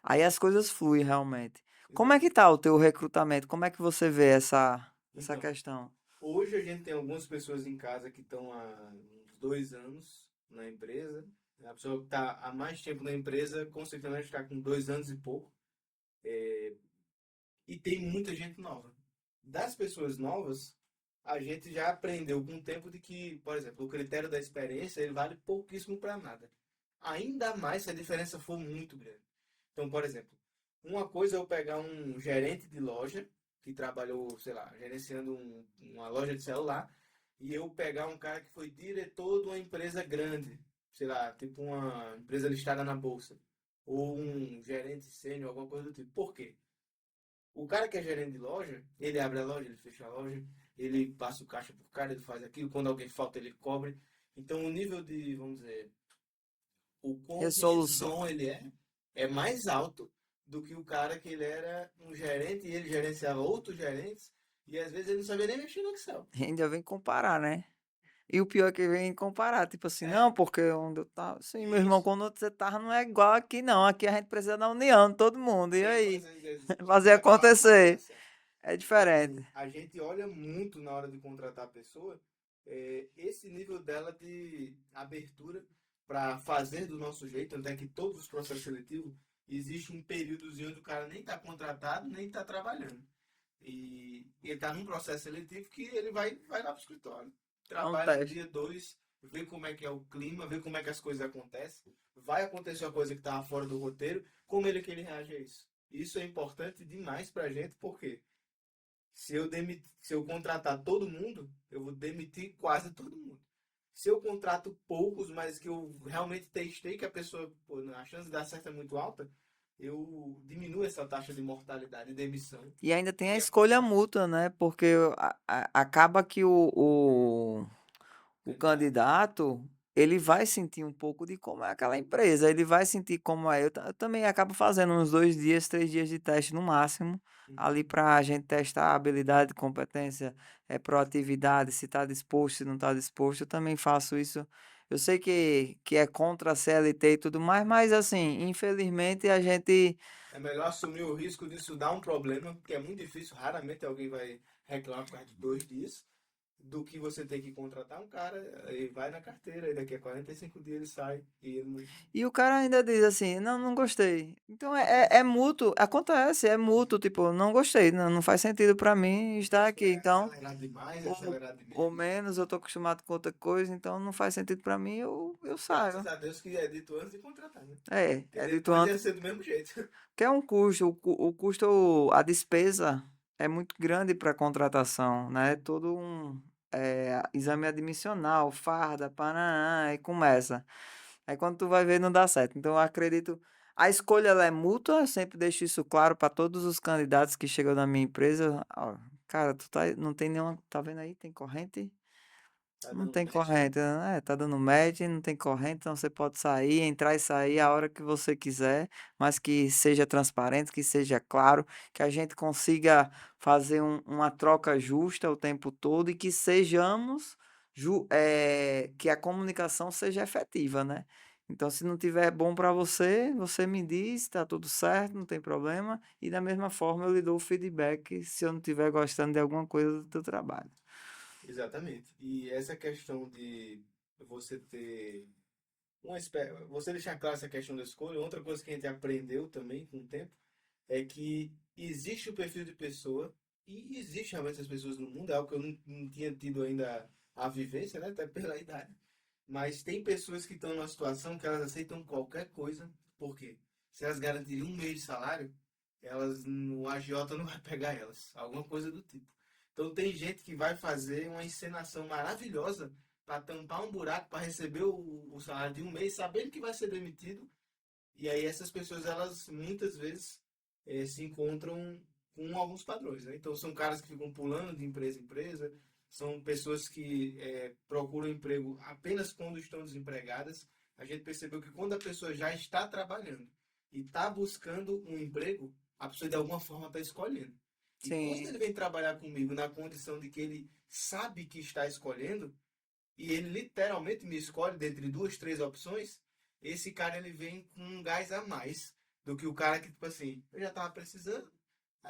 Aí as coisas fluem realmente. Como é que Exatamente. tá o teu recrutamento? Como é que você vê essa Então, questão? hoje a gente tem algumas pessoas em casa que estão há uns 2 anos na empresa. A pessoa que está há mais tempo na empresa, consequentemente, está com 2 anos e pouco. E tem muita gente nova. Das pessoas novas, a gente já aprendeu com o tempo de que, por exemplo, o critério da experiência ele vale pouquíssimo para nada. Ainda mais se a diferença for muito grande. Então, por exemplo, uma coisa é eu pegar um gerente de loja que trabalhou, sei lá, gerenciando uma loja de celular e eu pegar um cara que foi diretor de uma empresa grande, sei lá, tipo uma empresa listada na bolsa, ou um gerente sênior, alguma coisa do tipo. Por quê? O cara que é gerente de loja, ele abre a loja, ele fecha a loja, ele passa o caixa pro cara, ele faz aquilo, quando alguém falta, ele cobre. Então, o nível de, vamos dizer, o quão Resolução. hands-on ele é mais alto do que o cara que ele era um gerente e ele gerenciava outros gerentes e às vezes ele não sabia nem mexer no Excel. Ainda vem comparar, né? E o pior é que vem comparar, tipo assim, É, não, porque onde eu tava, sim, meu irmão, isso. quando você tava não é igual aqui não, aqui a gente precisa da união de todo mundo, e Tem que aí? fazer de Fazer quatro patas para dar acontecer, certo. é E diferente. assim, a gente olha muito na hora de contratar a pessoa, esse nível dela de abertura para fazer do nosso jeito, até que todos os processos seletivos, existe um períodozinho onde o cara nem está contratado, nem está trabalhando. E ele está num processo seletivo que ele vai lá para o escritório, É um trabalha no teste. dia 2, vê como é que é o clima, vê como é que as coisas acontecem, vai acontecer uma coisa que estava fora do roteiro, como ele que ele reage a isso. Isso é importante demais para a gente, porque se eu contratar todo mundo, eu vou demitir quase todo mundo. Se eu contrato poucos, mas que eu realmente testei que a pessoa, pô, a chance de dar certo é muito alta, eu diminuo essa taxa de mortalidade e demissão. E ainda tem a Que é escolha mútua, né? Porque acaba que o candidato. candidato, ele vai sentir um pouco de como é aquela empresa, ele vai sentir como é. Eu também acabo fazendo uns 2 dias, 3 dias de teste no máximo, ali Uhum. para a gente testar a habilidade, competência, proatividade, se está disposto, se não está disposto. Eu também faço isso. Eu sei que é contra a CLT e tudo mais, mas assim, infelizmente a gente. É melhor assumir o risco disso dar um problema, porque é muito difícil, raramente alguém vai reclamar por causa de 2 dias, do que você ter que contratar um cara e vai na carteira, e daqui a 45 dias ele sai e ele não. E o cara ainda diz assim, não, não gostei. Então é mútuo, acontece, é mútuo, tipo, não gostei, não faz sentido pra mim estar Isso aqui. é Então, acelerado demais, é ou, acelerado de ou menos. menos, eu tô acostumado com outra coisa, então não faz sentido pra mim, eu Graças saio. a Deus que é dito antes de contratar, né? Porque É dito depois ia antes, ser do mesmo jeito. que é um custo, o custo, a despesa é muito grande para contratação, né? Todo um exame admissional, farda, paraná, e começa. Aí quando tu vai ver, não dá certo. Então eu acredito. A escolha ela é mútua, eu sempre deixo isso claro para todos os candidatos que chegam na minha empresa. Ó, cara, tu tá, não tem nenhuma. Tá vendo aí? Tem corrente? Tá Não dando tem match, né? corrente, né? Tá dando match, não tem corrente, então você pode sair, entrar e sair a hora que você quiser, mas que seja transparente, que seja claro, que a gente consiga fazer uma troca justa o tempo todo e que sejamos, que a comunicação seja efetiva, né? Então, se não tiver bom para você, você me diz, tá tudo certo, não tem problema. E da mesma forma eu lhe dou o feedback se eu não estiver gostando de alguma coisa do teu trabalho. Exatamente. E essa questão de você ter você deixar claro essa questão da escolha, outra coisa que a gente aprendeu também com o tempo é que existe o perfil de pessoa e existe realmente essas pessoas no mundo, é algo que eu não tinha tido ainda a vivência, né, até pela idade. Mas tem pessoas que estão numa situação que elas aceitam qualquer coisa, porque se elas garantirem um mês de salário, o agiota não vai pegar elas, alguma coisa do tipo. Então tem gente que vai fazer uma encenação maravilhosa para tampar um buraco, para receber o salário de um mês, sabendo que vai ser demitido. E aí essas pessoas, elas muitas vezes se encontram com alguns padrões, né? Então são caras que ficam pulando de empresa em empresa, são pessoas que procuram emprego apenas quando estão desempregadas. A gente percebeu que quando a pessoa já está trabalhando e está buscando um emprego, a pessoa de alguma forma está escolhendo. E quando Sim, ele vem trabalhar comigo na condição de que ele sabe que está escolhendo, e ele literalmente me escolhe dentre duas, três opções, esse cara ele vem com um gás a mais do que o cara que, tipo assim, eu já tava precisando,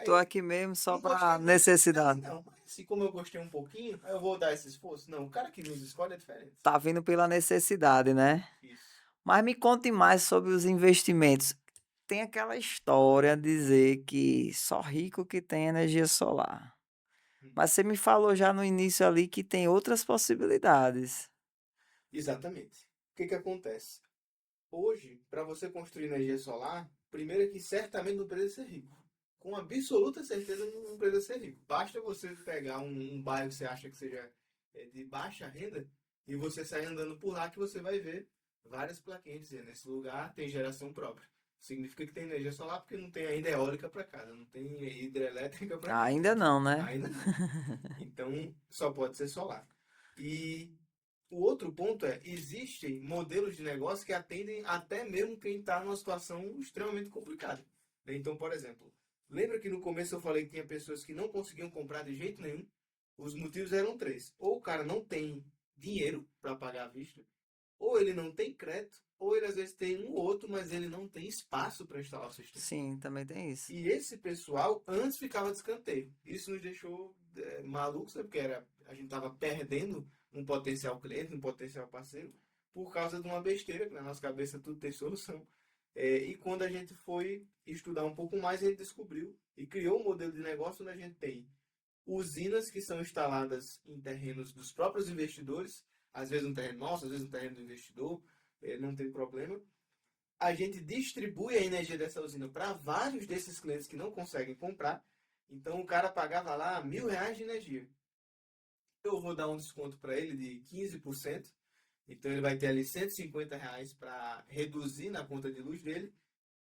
tô aí aqui mesmo só não para gostei muito, aí necessidade. não, mas assim como eu gostei um pouquinho, aí eu vou dar esse esforço. Não, o cara que nos escolhe é diferente. Tá vindo pela necessidade, né? Isso. Mas me conte mais sobre os investimentos. Tem aquela história de dizer que só rico que tem energia solar. Mas você me falou já no início ali que tem outras possibilidades. Exatamente. O que que acontece? Hoje, para você construir energia solar, primeiro é que certamente não precisa ser rico. Com absoluta certeza não precisa ser rico. Basta você pegar um bairro que você acha que seja de baixa renda e você sair andando por lá que você vai ver várias plaquinhas dizendo: nesse lugar tem geração própria. Significa que tem energia solar porque não tem ainda eólica para casa, não tem hidrelétrica para casa. Ainda não, né? Ainda não. Então, só pode ser solar. E o outro ponto é, existem modelos de negócio que atendem até mesmo quem está numa situação extremamente complicada. Então, por exemplo, lembra que no começo eu falei que tinha pessoas que não conseguiam comprar de jeito nenhum? Os motivos eram três. Ou o cara não tem dinheiro para pagar à vista, ou ele não tem crédito, ou ele às vezes tem um ou outro, mas ele não tem espaço para instalar o sistema. Sim, também tem isso. E esse pessoal antes ficava de escanteio. Isso nos deixou malucos, né? Porque a gente estava perdendo um potencial cliente, um potencial parceiro, por causa de uma besteira, que na nossa cabeça tudo tem solução. E quando a gente foi estudar um pouco mais, a gente descobriu e criou um modelo de negócio onde a gente tem usinas que são instaladas em terrenos dos próprios investidores, às vezes um terreno nosso, às vezes um terreno do investidor, não tem problema. A gente distribui a energia dessa usina para vários desses clientes que não conseguem comprar. Então o cara pagava lá R$ 1.000 de energia. Eu vou dar um desconto para ele de 15%. Então ele vai ter ali R$ 150 para reduzir na conta de luz dele.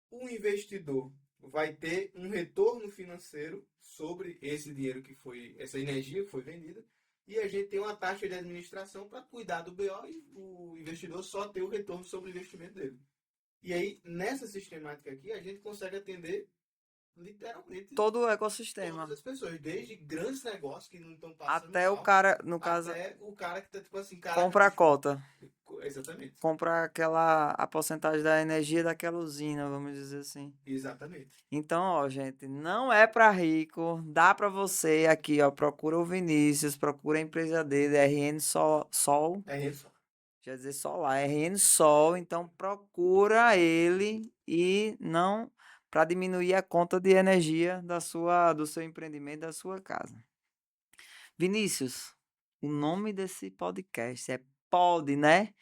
O investidor vai ter um retorno financeiro sobre esse dinheiro que foi, essa energia que foi vendida. E a gente tem uma taxa de administração para cuidar do BO e o investidor só ter o retorno sobre o investimento dele. E aí, nessa sistemática aqui, a gente consegue atender literalmente Todo o todas ecossistema. as pessoas, desde grandes negócios que não estão passando Até o mal, cara, no caso, até o cara que tá tipo assim, caraca, compra a bicho. cota. Exatamente. Compra aquela, a porcentagem da energia daquela usina, vamos dizer assim. Exatamente. Então, ó, gente, não é para rico, dá para você aqui, ó, procura o Vinícius, procura a empresa dele, RN Sol, É isso. quer dizer solar, RN Sol, então procura ele e não para diminuir a conta de energia do seu empreendimento, da sua casa. Vinícius, o nome desse podcast é Pode, né?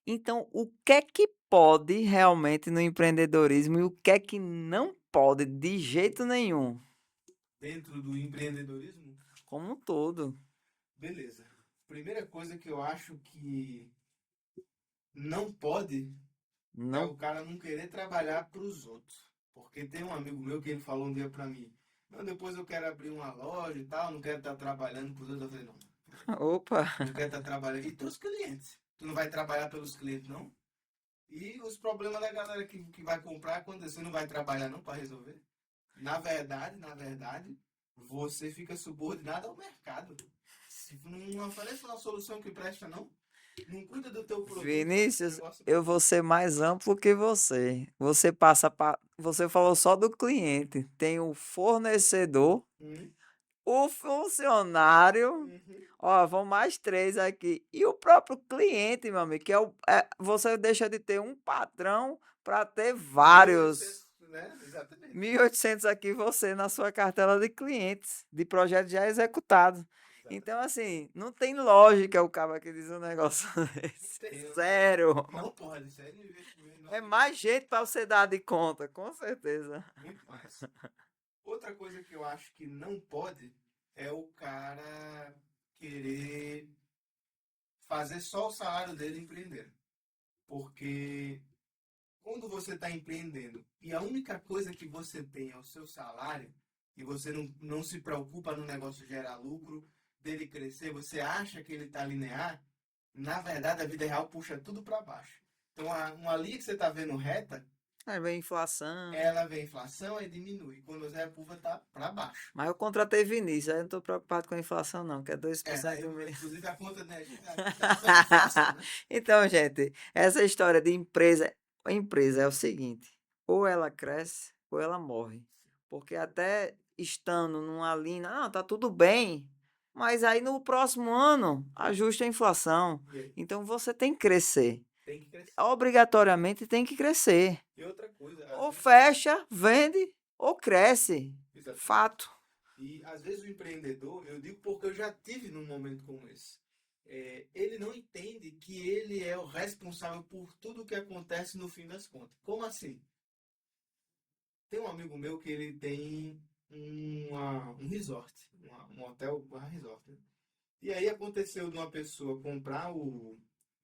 Então, o que é que pode realmente no empreendedorismo e o que é que não pode de jeito nenhum, Dentro do empreendedorismo, como um todo? beleza. Primeira coisa que eu acho que não pode é Não. o cara não querer trabalhar para os outros. Porque tem um amigo meu que ele falou um dia para mim, não, depois eu quero abrir uma loja e tal, não quero estar trabalhando para os outros. Eu falei, não, Opa, tu não quer estar trabalhando. E teus clientes? Tu não vai trabalhar pelos clientes, não? E os problemas da galera que vai comprar quando você não vai trabalhar não para resolver? Na verdade, você fica subordinado ao mercado. Se não oferece uma solução que presta, não, Não cuida do teu produto, o Vinícius, negócio eu morre. vou ser mais amplo que você. Você falou só do cliente. Tem o fornecedor, Hum, o funcionário. uhum. Ó, vão mais três aqui. E o próprio cliente, meu amigo, que você deixa de ter um patrão para ter vários. 1.800, né? Exatamente. 1.800 aqui você na sua cartela de clientes, de projetos já executados. Então, Exatamente. assim, não tem lógica o cara que diz um negócio Não desse. tem, não tem. Sério. Não pode, isso aí no investimento não É acredito. mais gente para você dar de conta, com certeza. Muito mais. Outra coisa que eu acho que não pode é o cara querer fazer só o salário dele empreender. Porque quando você está empreendendo e a única coisa que você tem é o seu salário, e você não se preocupa no negócio gerar lucro, dele crescer, você acha que ele está linear, na verdade a vida real puxa tudo para baixo. Então, uma linha que você está vendo reta, Aí vem inflação. ela vem inflação e diminui. Quando a curva está para baixo. Mas eu contratei Vinícius, aí eu não tô preocupado com a inflação, não, que é dois por É, cento aí, do mês. inclusive a conta de energia tá acima da inflação, né? Então, gente, essa história de empresa, a empresa é o seguinte, ou ela cresce ou ela morre. Porque até estando numa linha, tá tudo bem, mas aí no próximo ano ajusta a inflação. E aí? Então você tem que crescer. Tem que crescer. Obrigatoriamente tem que crescer. E outra coisa, às Ou vezes, fecha, vende, ou cresce. exatamente. Fato. E às vezes o empreendedor, eu digo porque eu já tive num momento como esse, ele não entende que ele é o responsável por tudo que acontece no fim das contas. Como assim? Tem um amigo meu que ele tem um resort, um hotel barra resort, né? E aí aconteceu de uma pessoa comprar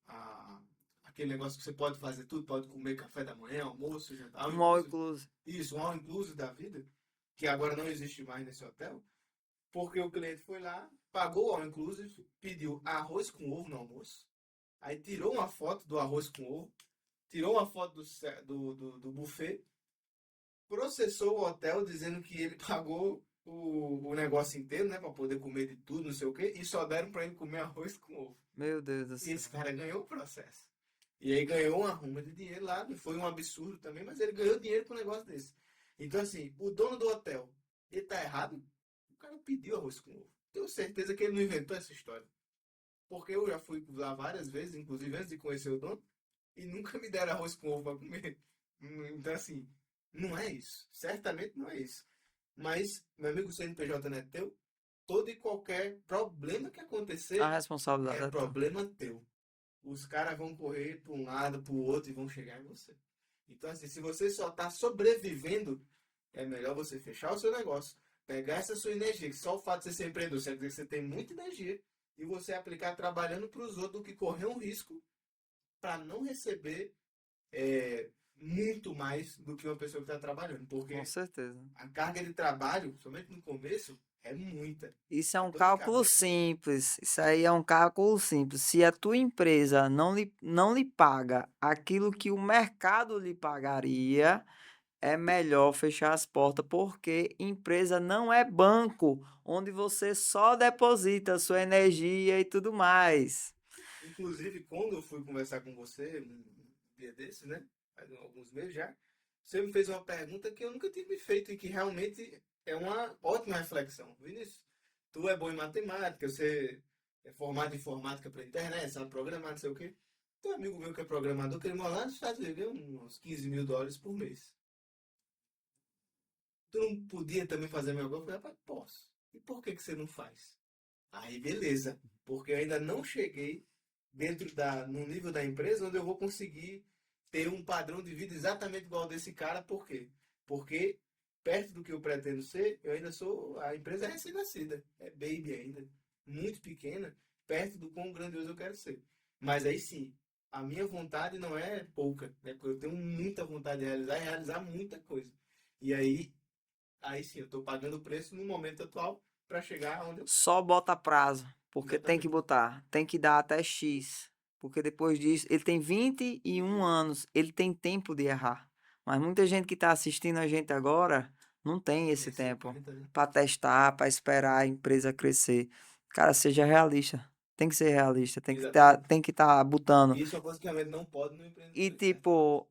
a- aquele negócio que você pode fazer tudo, pode comer café da manhã, almoço, jantar, all Um all inclusive. inclusive. Isso, um all inclusive da vida, que agora não existe mais nesse hotel. Porque o cliente foi lá, pagou ao inclusive, pediu arroz com ovo no almoço, aí tirou uma foto do arroz com ovo, tirou uma foto do buffet, processou o hotel dizendo que ele pagou o negócio inteiro, né, para poder comer de tudo, não sei o quê, e só deram para ele comer arroz com ovo. Meu Deus do E céu. esse cara ganhou o processo. E aí ganhou uma ruma de dinheiro lá, não foi um absurdo também, mas ele ganhou dinheiro com um negócio desse. Então, assim, o dono do hotel, ele tá errado? O cara pediu arroz com ovo. Tenho certeza que ele não inventou essa história. Porque eu já fui lá várias vezes, inclusive antes de conhecer o dono, e nunca me deram arroz com ovo para comer. Então, assim, não é isso. Certamente não é isso. Mas, meu amigo, o CNPJ não é teu. Todo e qualquer problema que A acontecer responsabilidade é é tua. problema teu. Os caras vão correr para um lado, para o outro e vão chegar em você. Então, assim, se você só está sobrevivendo, é melhor você fechar o seu negócio, pegar essa sua energia, que só o fato de você ser empreendedor, quer dizer que você tem muita energia, e você aplicar trabalhando para os outros do que correr um risco para não receber muito mais do que uma pessoa que está trabalhando. Com Porque certeza. a carga de trabalho, somente no começo, é muita. Isso é É um dor de cálculo cabeça. simples. Isso aí é um cálculo simples. Se a tua empresa não lhe paga aquilo que o mercado lhe pagaria, é melhor fechar as portas, porque empresa não é banco, onde você só deposita sua energia e tudo mais. Inclusive, quando eu fui conversar com você, um dia desse, né? Faz alguns meses já, você me fez uma pergunta que eu nunca tinha me feito e que realmente é uma ótima reflexão. Vinícius, tu é bom em matemática, você é formado em informática para internet, sabe programar, não sei o quê. Tem um amigo meu que é programador, que ele mora lá nos Estados Unidos, ganha uns US$ 15.000 por mês. Tu não podia também fazer a mesma coisa? Eu falei, rapaz, posso. E por que que você não faz? Aí, beleza. Porque eu ainda não cheguei no nível da empresa onde eu vou conseguir ter um padrão de vida exatamente igual ao desse cara. Por quê? Porque perto do que eu pretendo ser, eu ainda sou, a empresa é recém-nascida, é baby ainda, muito pequena, perto do quão grandioso eu quero ser. Mas aí sim, a minha vontade não é pouca, né? Porque eu tenho muita vontade de realizar e realizar muita coisa. E aí sim, eu estou pagando o preço no momento atual para chegar onde eu. Só bota prazo, porque tem que Exatamente. botar, tem que dar até X. Porque depois disso, ele tem 21 anos, ele tem tempo de errar. Mas muita gente que está assistindo a gente agora não tem esse Tem tempo 50, né? para testar, para esperar a empresa crescer. Cara, seja realista. Tem que ser realista, Exatamente. tem que estar botando. Isso é uma coisa que realmente não pode no E empreendedorismo, certamente. tipo,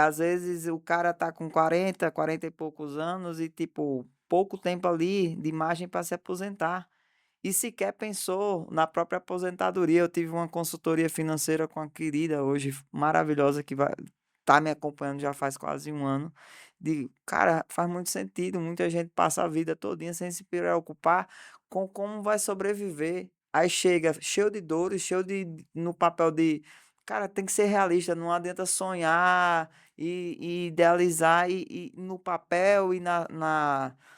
às vezes o cara tá com 40 e poucos anos e tipo, pouco tempo ali de margem para se aposentar. E sequer pensou na própria aposentadoria. Eu tive uma consultoria financeira com a querida hoje, maravilhosa, que vai tá me acompanhando já faz quase um ano. De, cara, faz muito sentido. Muita gente passa a vida todinha sem se preocupar com como vai sobreviver. Aí chega cheio de dores, cheio de no papel de, cara, tem que ser realista. Não adianta sonhar e idealizar e no papel e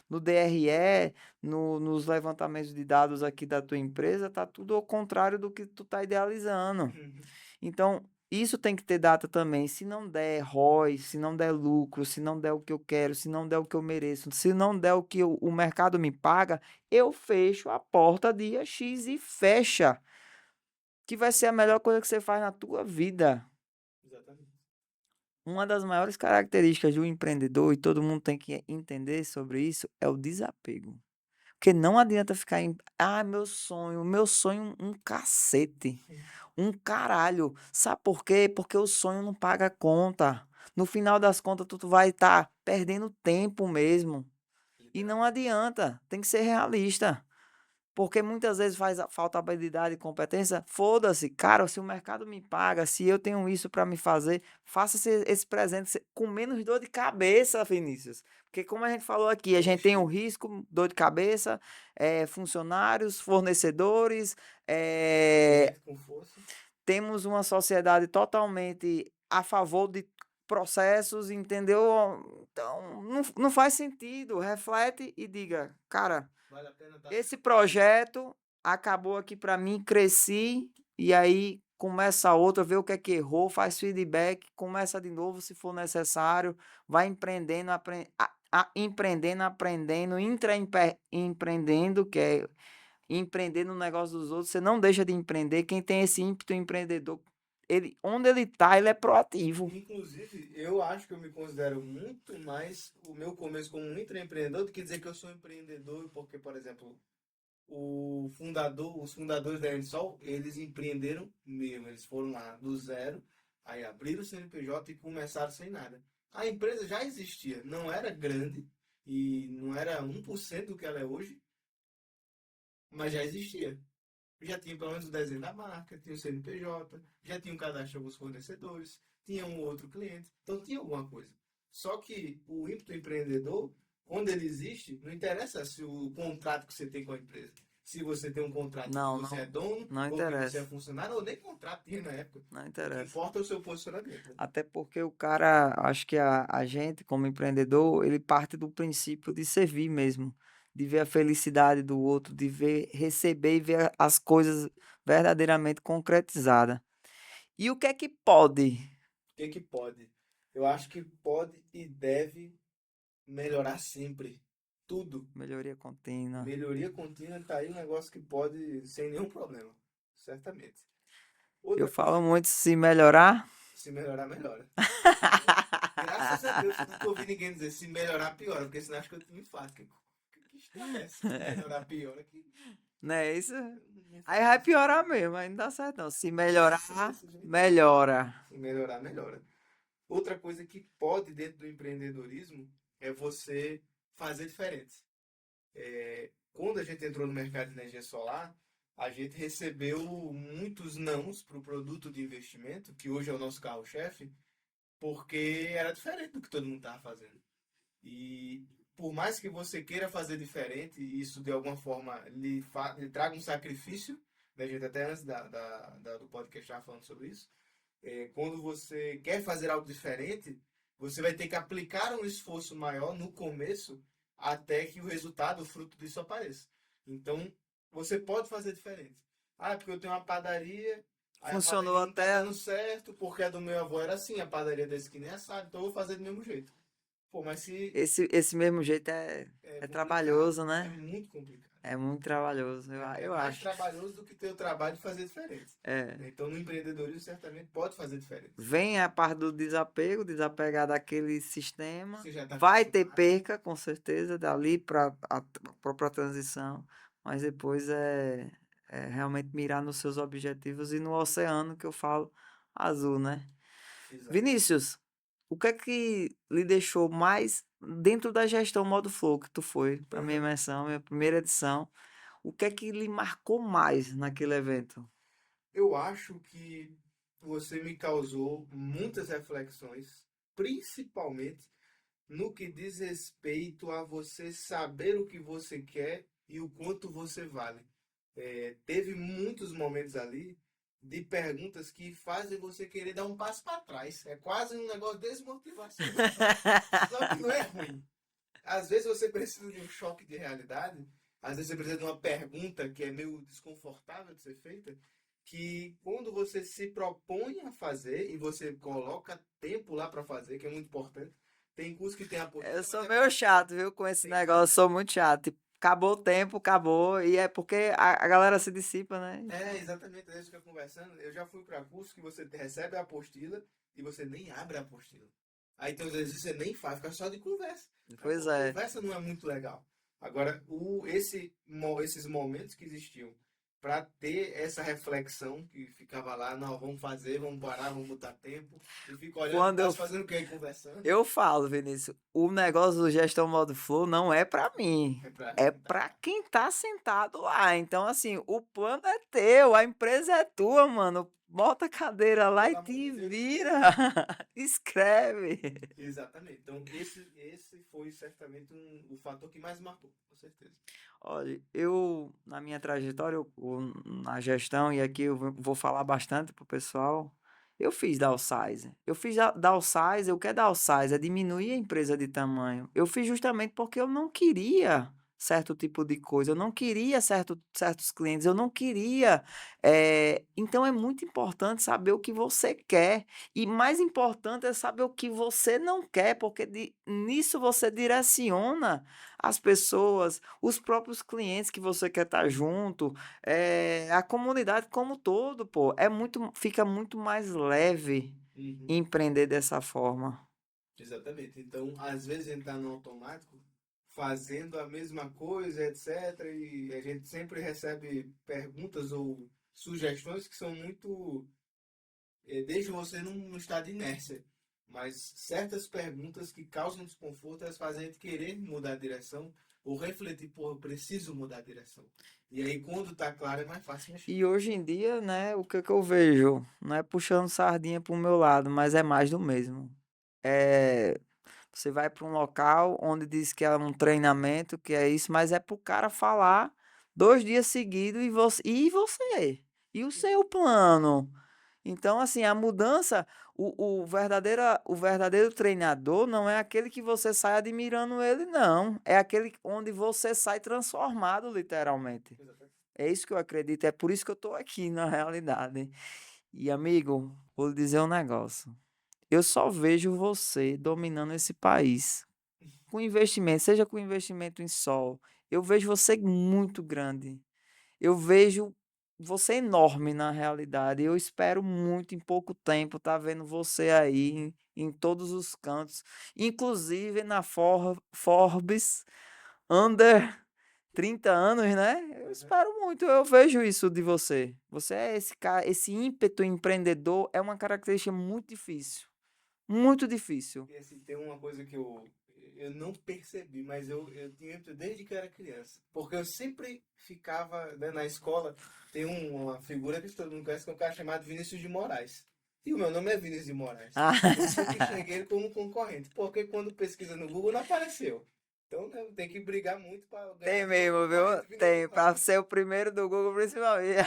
no DRE nos levantamentos de dados aqui da tua empresa, tá tudo ao contrário do que tu tá idealizando. Uhum. Então, isso tem que ter data também. Se não der ROI, se não der lucro, se não der o que eu quero, se não der o que eu mereço, se não der o que o mercado me paga, eu fecho a porta dia X e fecha. Que vai ser a melhor coisa que você faz na tua vida. Exatamente. Uma das maiores características do empreendedor, e todo mundo tem que entender sobre isso, é o desapego. Porque não adianta ficar em. Ah, meu sonho um cacete. Um caralho. Sabe por quê? Porque o sonho não paga conta. No final das contas, tu vai estar perdendo tempo mesmo. E não Literalmente. adianta. Tem que ser realista. Porque muitas vezes falta habilidade e competência. Foda-se, cara, se o mercado me paga, se eu tenho isso para me fazer, faça esse presente com menos dor de cabeça, Vinícius. Porque como a gente falou aqui, a gente tem o Oxi, risco, dor de cabeça, funcionários, fornecedores, cliente com força. temos uma sociedade totalmente a favor de processos, entendeu? Então, não faz sentido. Reflete e diga, cara, Vale a pena estar esse sacrificando. projeto acabou aqui para mim, cresci e aí começa outra, vê o que é que errou, faz feedback, começa de novo se for necessário, vai empreendendo, empreendendo, aprendendo, empreendendo, que é empreender no negócio dos outros. Você não deixa de empreender. Quem tem esse ímpeto empreendedor, ele, onde ele tá, ele é proativo. Inclusive, eu acho que eu me considero muito mais o meu começo como um intraempreendedor do que dizer que eu sou empreendedor, porque, por exemplo, os fundadores da Ensol, eles empreenderam mesmo, eles foram lá do zero, aí abriram o CNPJ e começaram sem nada. A empresa já existia, não era grande e não era 1% do que ela é hoje, mas já existia. Já tinha pelo menos o desenho da marca, tinha o CNPJ, já tinha um cadastro de alguns fornecedores, tinha um outro cliente, então tinha alguma coisa. Só que o ímpeto empreendedor, quando ele existe, não interessa se o contrato que você tem com a empresa. Se você tem um contrato que Não, você é não, dono não ou que você é interessa. funcionário, ou nem contrato tinha na época. Não O que interessa. importa é o seu posicionamento. Né? Até porque o cara, acho que a gente, como empreendedor, ele parte do princípio de servir mesmo, de ver a felicidade do outro, de ver, receber e ver as coisas verdadeiramente concretizadas. E o que é que pode? O que que pode? Eu acho que pode e deve melhorar sempre. Tudo. Melhoria contínua. Melhoria contínua tá aí um negócio que pode sem nenhum problema, certamente. Eu Outra falo coisa que muito se melhorar. se melhorar, melhora. Graças a Deus eu nunca ouvi ninguém dizer se melhorar, piora, porque senão acho que eu tinha um infarto. Que história é essa? Melhorar, piora. Que Não é isso? não Aí faz vai isso. piorar mesmo, aí não dá certo não. Se Não melhorar, pensa desse jeito, não. melhora. Se melhorar, melhora. Outra coisa que pode dentro do empreendedorismo é você fazer diferente. Quando a gente entrou no mercado de energia solar, a gente recebeu muitos nãos para o produto de investimento, que hoje é o nosso carro-chefe, porque era diferente do que todo mundo estava fazendo. E por mais que você queira fazer diferente, e isso de alguma forma lhe traga um sacrifício, né? A gente até antes do podcast estava falando sobre isso, quando você quer fazer algo diferente, você vai ter que aplicar um esforço maior no começo até que o resultado, o fruto disso apareça. Então, você pode fazer diferente. Ah, porque eu tenho uma padaria, aí a Funcionou padaria não está até dando certo, porque a do meu avô era assim, a padaria da esquina é assada, então eu vou fazer do mesmo jeito. Pô, mas se esse mesmo jeito é é complicado, trabalhoso, é né? muito complicado. É muito trabalhoso, É eu mais acho. trabalhoso do que ter o trabalho de fazer diferente. É. Então, no empreendedorismo, certamente pode fazer diferente. Vem a parte do desapego, desapegar daquele sistema. Você já está Vai ter acostumado. perca, com certeza, dali para a própria transição, mas depois realmente mirar nos seus objetivos e no oceano que eu falo azul, né? Exato. Vinícius, o que é que lhe deixou mais dentro da gestão modo flow que tu foi para minha Aham. imersão, minha primeira edição? O que é que lhe marcou mais naquele evento? Eu acho que você me causou muitas reflexões, principalmente no que diz respeito a você saber o que você quer e o quanto você vale. Teve muitos momentos ali de perguntas que fazem você querer dar um passo para trás. É quase um negócio desmotivacional. Só que não é ruim. Às vezes você precisa de um choque de realidade, às vezes você precisa de uma pergunta que é meio desconfortável de ser feita, que quando você se propõe a fazer e você coloca tempo lá para fazer, que é muito importante, tem curso que tem Eu apostila, mas sou é meio porque chato, viu, com esse tem negócio, tempo. sou muito chato. Tipo, acabou o tempo, acabou, e é porque a galera se dissipa, né? Exatamente, a gente fica conversando. Eu já fui para curso que você recebe a apostila e você nem abre a apostila. Aí tem vezes você nem faz, fica só de conversa. A Pois é. conversa não é muito legal. Agora, esses momentos que existiam para ter essa reflexão que ficava lá, não, vamos fazer, vamos parar, vamos botar tempo, e fica olhando, Quando tá fazendo o que aí conversando, eu falo, Vinícius, o negócio do gestão modo flow não é pra mim, é para é quem tá pra lá. quem tá sentado lá. Então, assim, o plano é teu, a empresa é tua, mano. Bota a cadeira lá e Pelo amor te de Deus, vira. escreve. Escreve. Exatamente. Então, esse foi certamente o fator que mais marcou, com certeza. Olha, eu, na minha trajetória, na gestão, e aqui eu vou falar bastante pro pessoal, eu fiz downsize. Eu fiz downsize, o que é downsize? É diminuir a empresa de tamanho. Eu fiz justamente porque eu não queria certo tipo de coisa, eu não queria certos clientes, eu não queria. Então é muito importante saber o que você quer. E mais importante é saber o que você não quer, porque nisso você direciona as pessoas, os próprios clientes que você quer estar junto, a comunidade como um todo, pô, fica muito mais leve Uhum. empreender dessa forma. Exatamente. Então, às vezes a gente está no automático, fazendo a mesma coisa, etc. E a gente sempre recebe perguntas ou sugestões que são muito. Deixam você num estado de inércia. Mas certas perguntas que causam desconforto, elas fazem a gente querer mudar a direção ou refletir, pô, eu preciso mudar a direção. E aí, quando está claro, é mais fácil mexer. E hoje em dia, né, o que eu vejo, não é puxando sardinha pro meu lado, mas é mais do mesmo. É, você vai para um local onde diz que é um treinamento, que é isso, mas é pro cara falar 2 dias seguidos e o seu plano. Então, assim, a mudança, o verdadeiro treinador não é aquele que você sai admirando ele, não. É aquele onde você sai transformado, literalmente. Exatamente. É isso que eu acredito, é por isso que eu tô aqui, na realidade. E, amigo, vou lhe dizer um negócio. Eu só vejo você dominando esse país. Com investimento, seja com investimento em sol. Eu vejo você muito grande. Eu vejo você enorme na realidade. Eu espero muito em pouco tempo estar vendo você aí em todos os cantos, inclusive na Forbes Under 30 anos, né? Eu Uhum. espero muito, eu vejo isso de você. Você é esse cara, esse ímpeto empreendedor é uma característica muito difícil. Muito difícil. E assim, tem uma coisa que eu não percebi, mas eu tinha isso desde que eu era criança. Porque eu sempre ficava, né, na escola, tem uma figura que todo mundo conhece, que é um cara chamado Vinícius de Moraes. E o meu nome é Vinícius de Moraes. Ah, Eu sempre enxerguei ele como concorrente, porque quando pesquisa no Google não apareceu. Então, né, tem que brigar muito para tem ganhar do meu mesmo, viu? concorrente Vinícius de Tem, para Moraes. ser o primeiro do Google principalmente.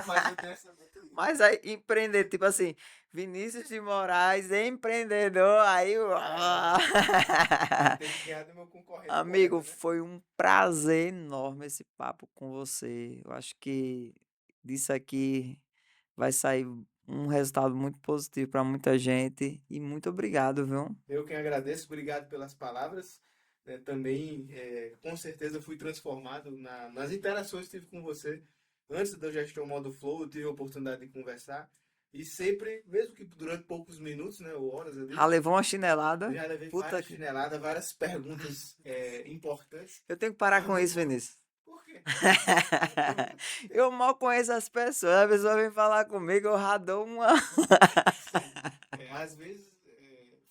Mas eu tenho essa meta aí. Mas aí, empreender, tipo assim, Vinícius de Moraes, empreendedor, aí. Eu tenho que ganhar do meu concorrente Amigo, poeta, né? foi um prazer enorme esse papo com você. Eu acho que disso aqui vai sair um resultado muito positivo para muita gente. E muito obrigado, viu? Eu quem agradeço, obrigado pelas palavras. Também, com certeza, fui transformado nas interações que tive com você. Antes da gestão modo flow, eu tive a oportunidade de conversar. E sempre, mesmo que durante poucos minutos, né, ou horas Já ali, levou uma eu chinelada? já levei Puta várias que. chineladas, várias perguntas importantes. Eu tenho que parar Mas com não isso, foram. Vinícius. Por quê? Eu mal conheço as pessoas, a pessoa vem falar comigo, eu já dou uma. Sim. Às vezes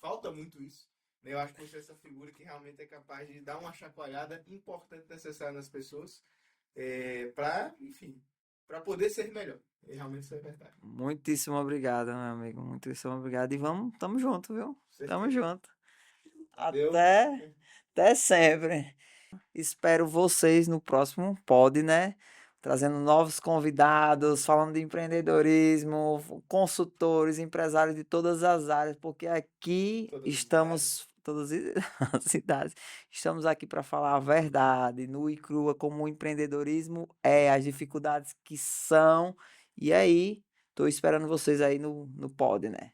falta muito isso. Né? Eu acho que você é essa figura que realmente é capaz de dar uma chacoalhada importante necessária nas pessoas para, enfim, para poder ser melhor. E realmente isso é verdade. Muitíssimo obrigado, meu amigo. Muitíssimo obrigado. E vamos, tamo junto, viu? Tamo Certeza. junto. Valeu. Até sempre. Espero vocês no próximo pod, né? Trazendo novos convidados, falando de empreendedorismo, consultores, empresários de todas as áreas, porque aqui Todas as idades. estamos, todas as idades, estamos aqui para falar a verdade, nua e crua, como o empreendedorismo é, as dificuldades que são. E aí, tô esperando vocês aí no pod, né?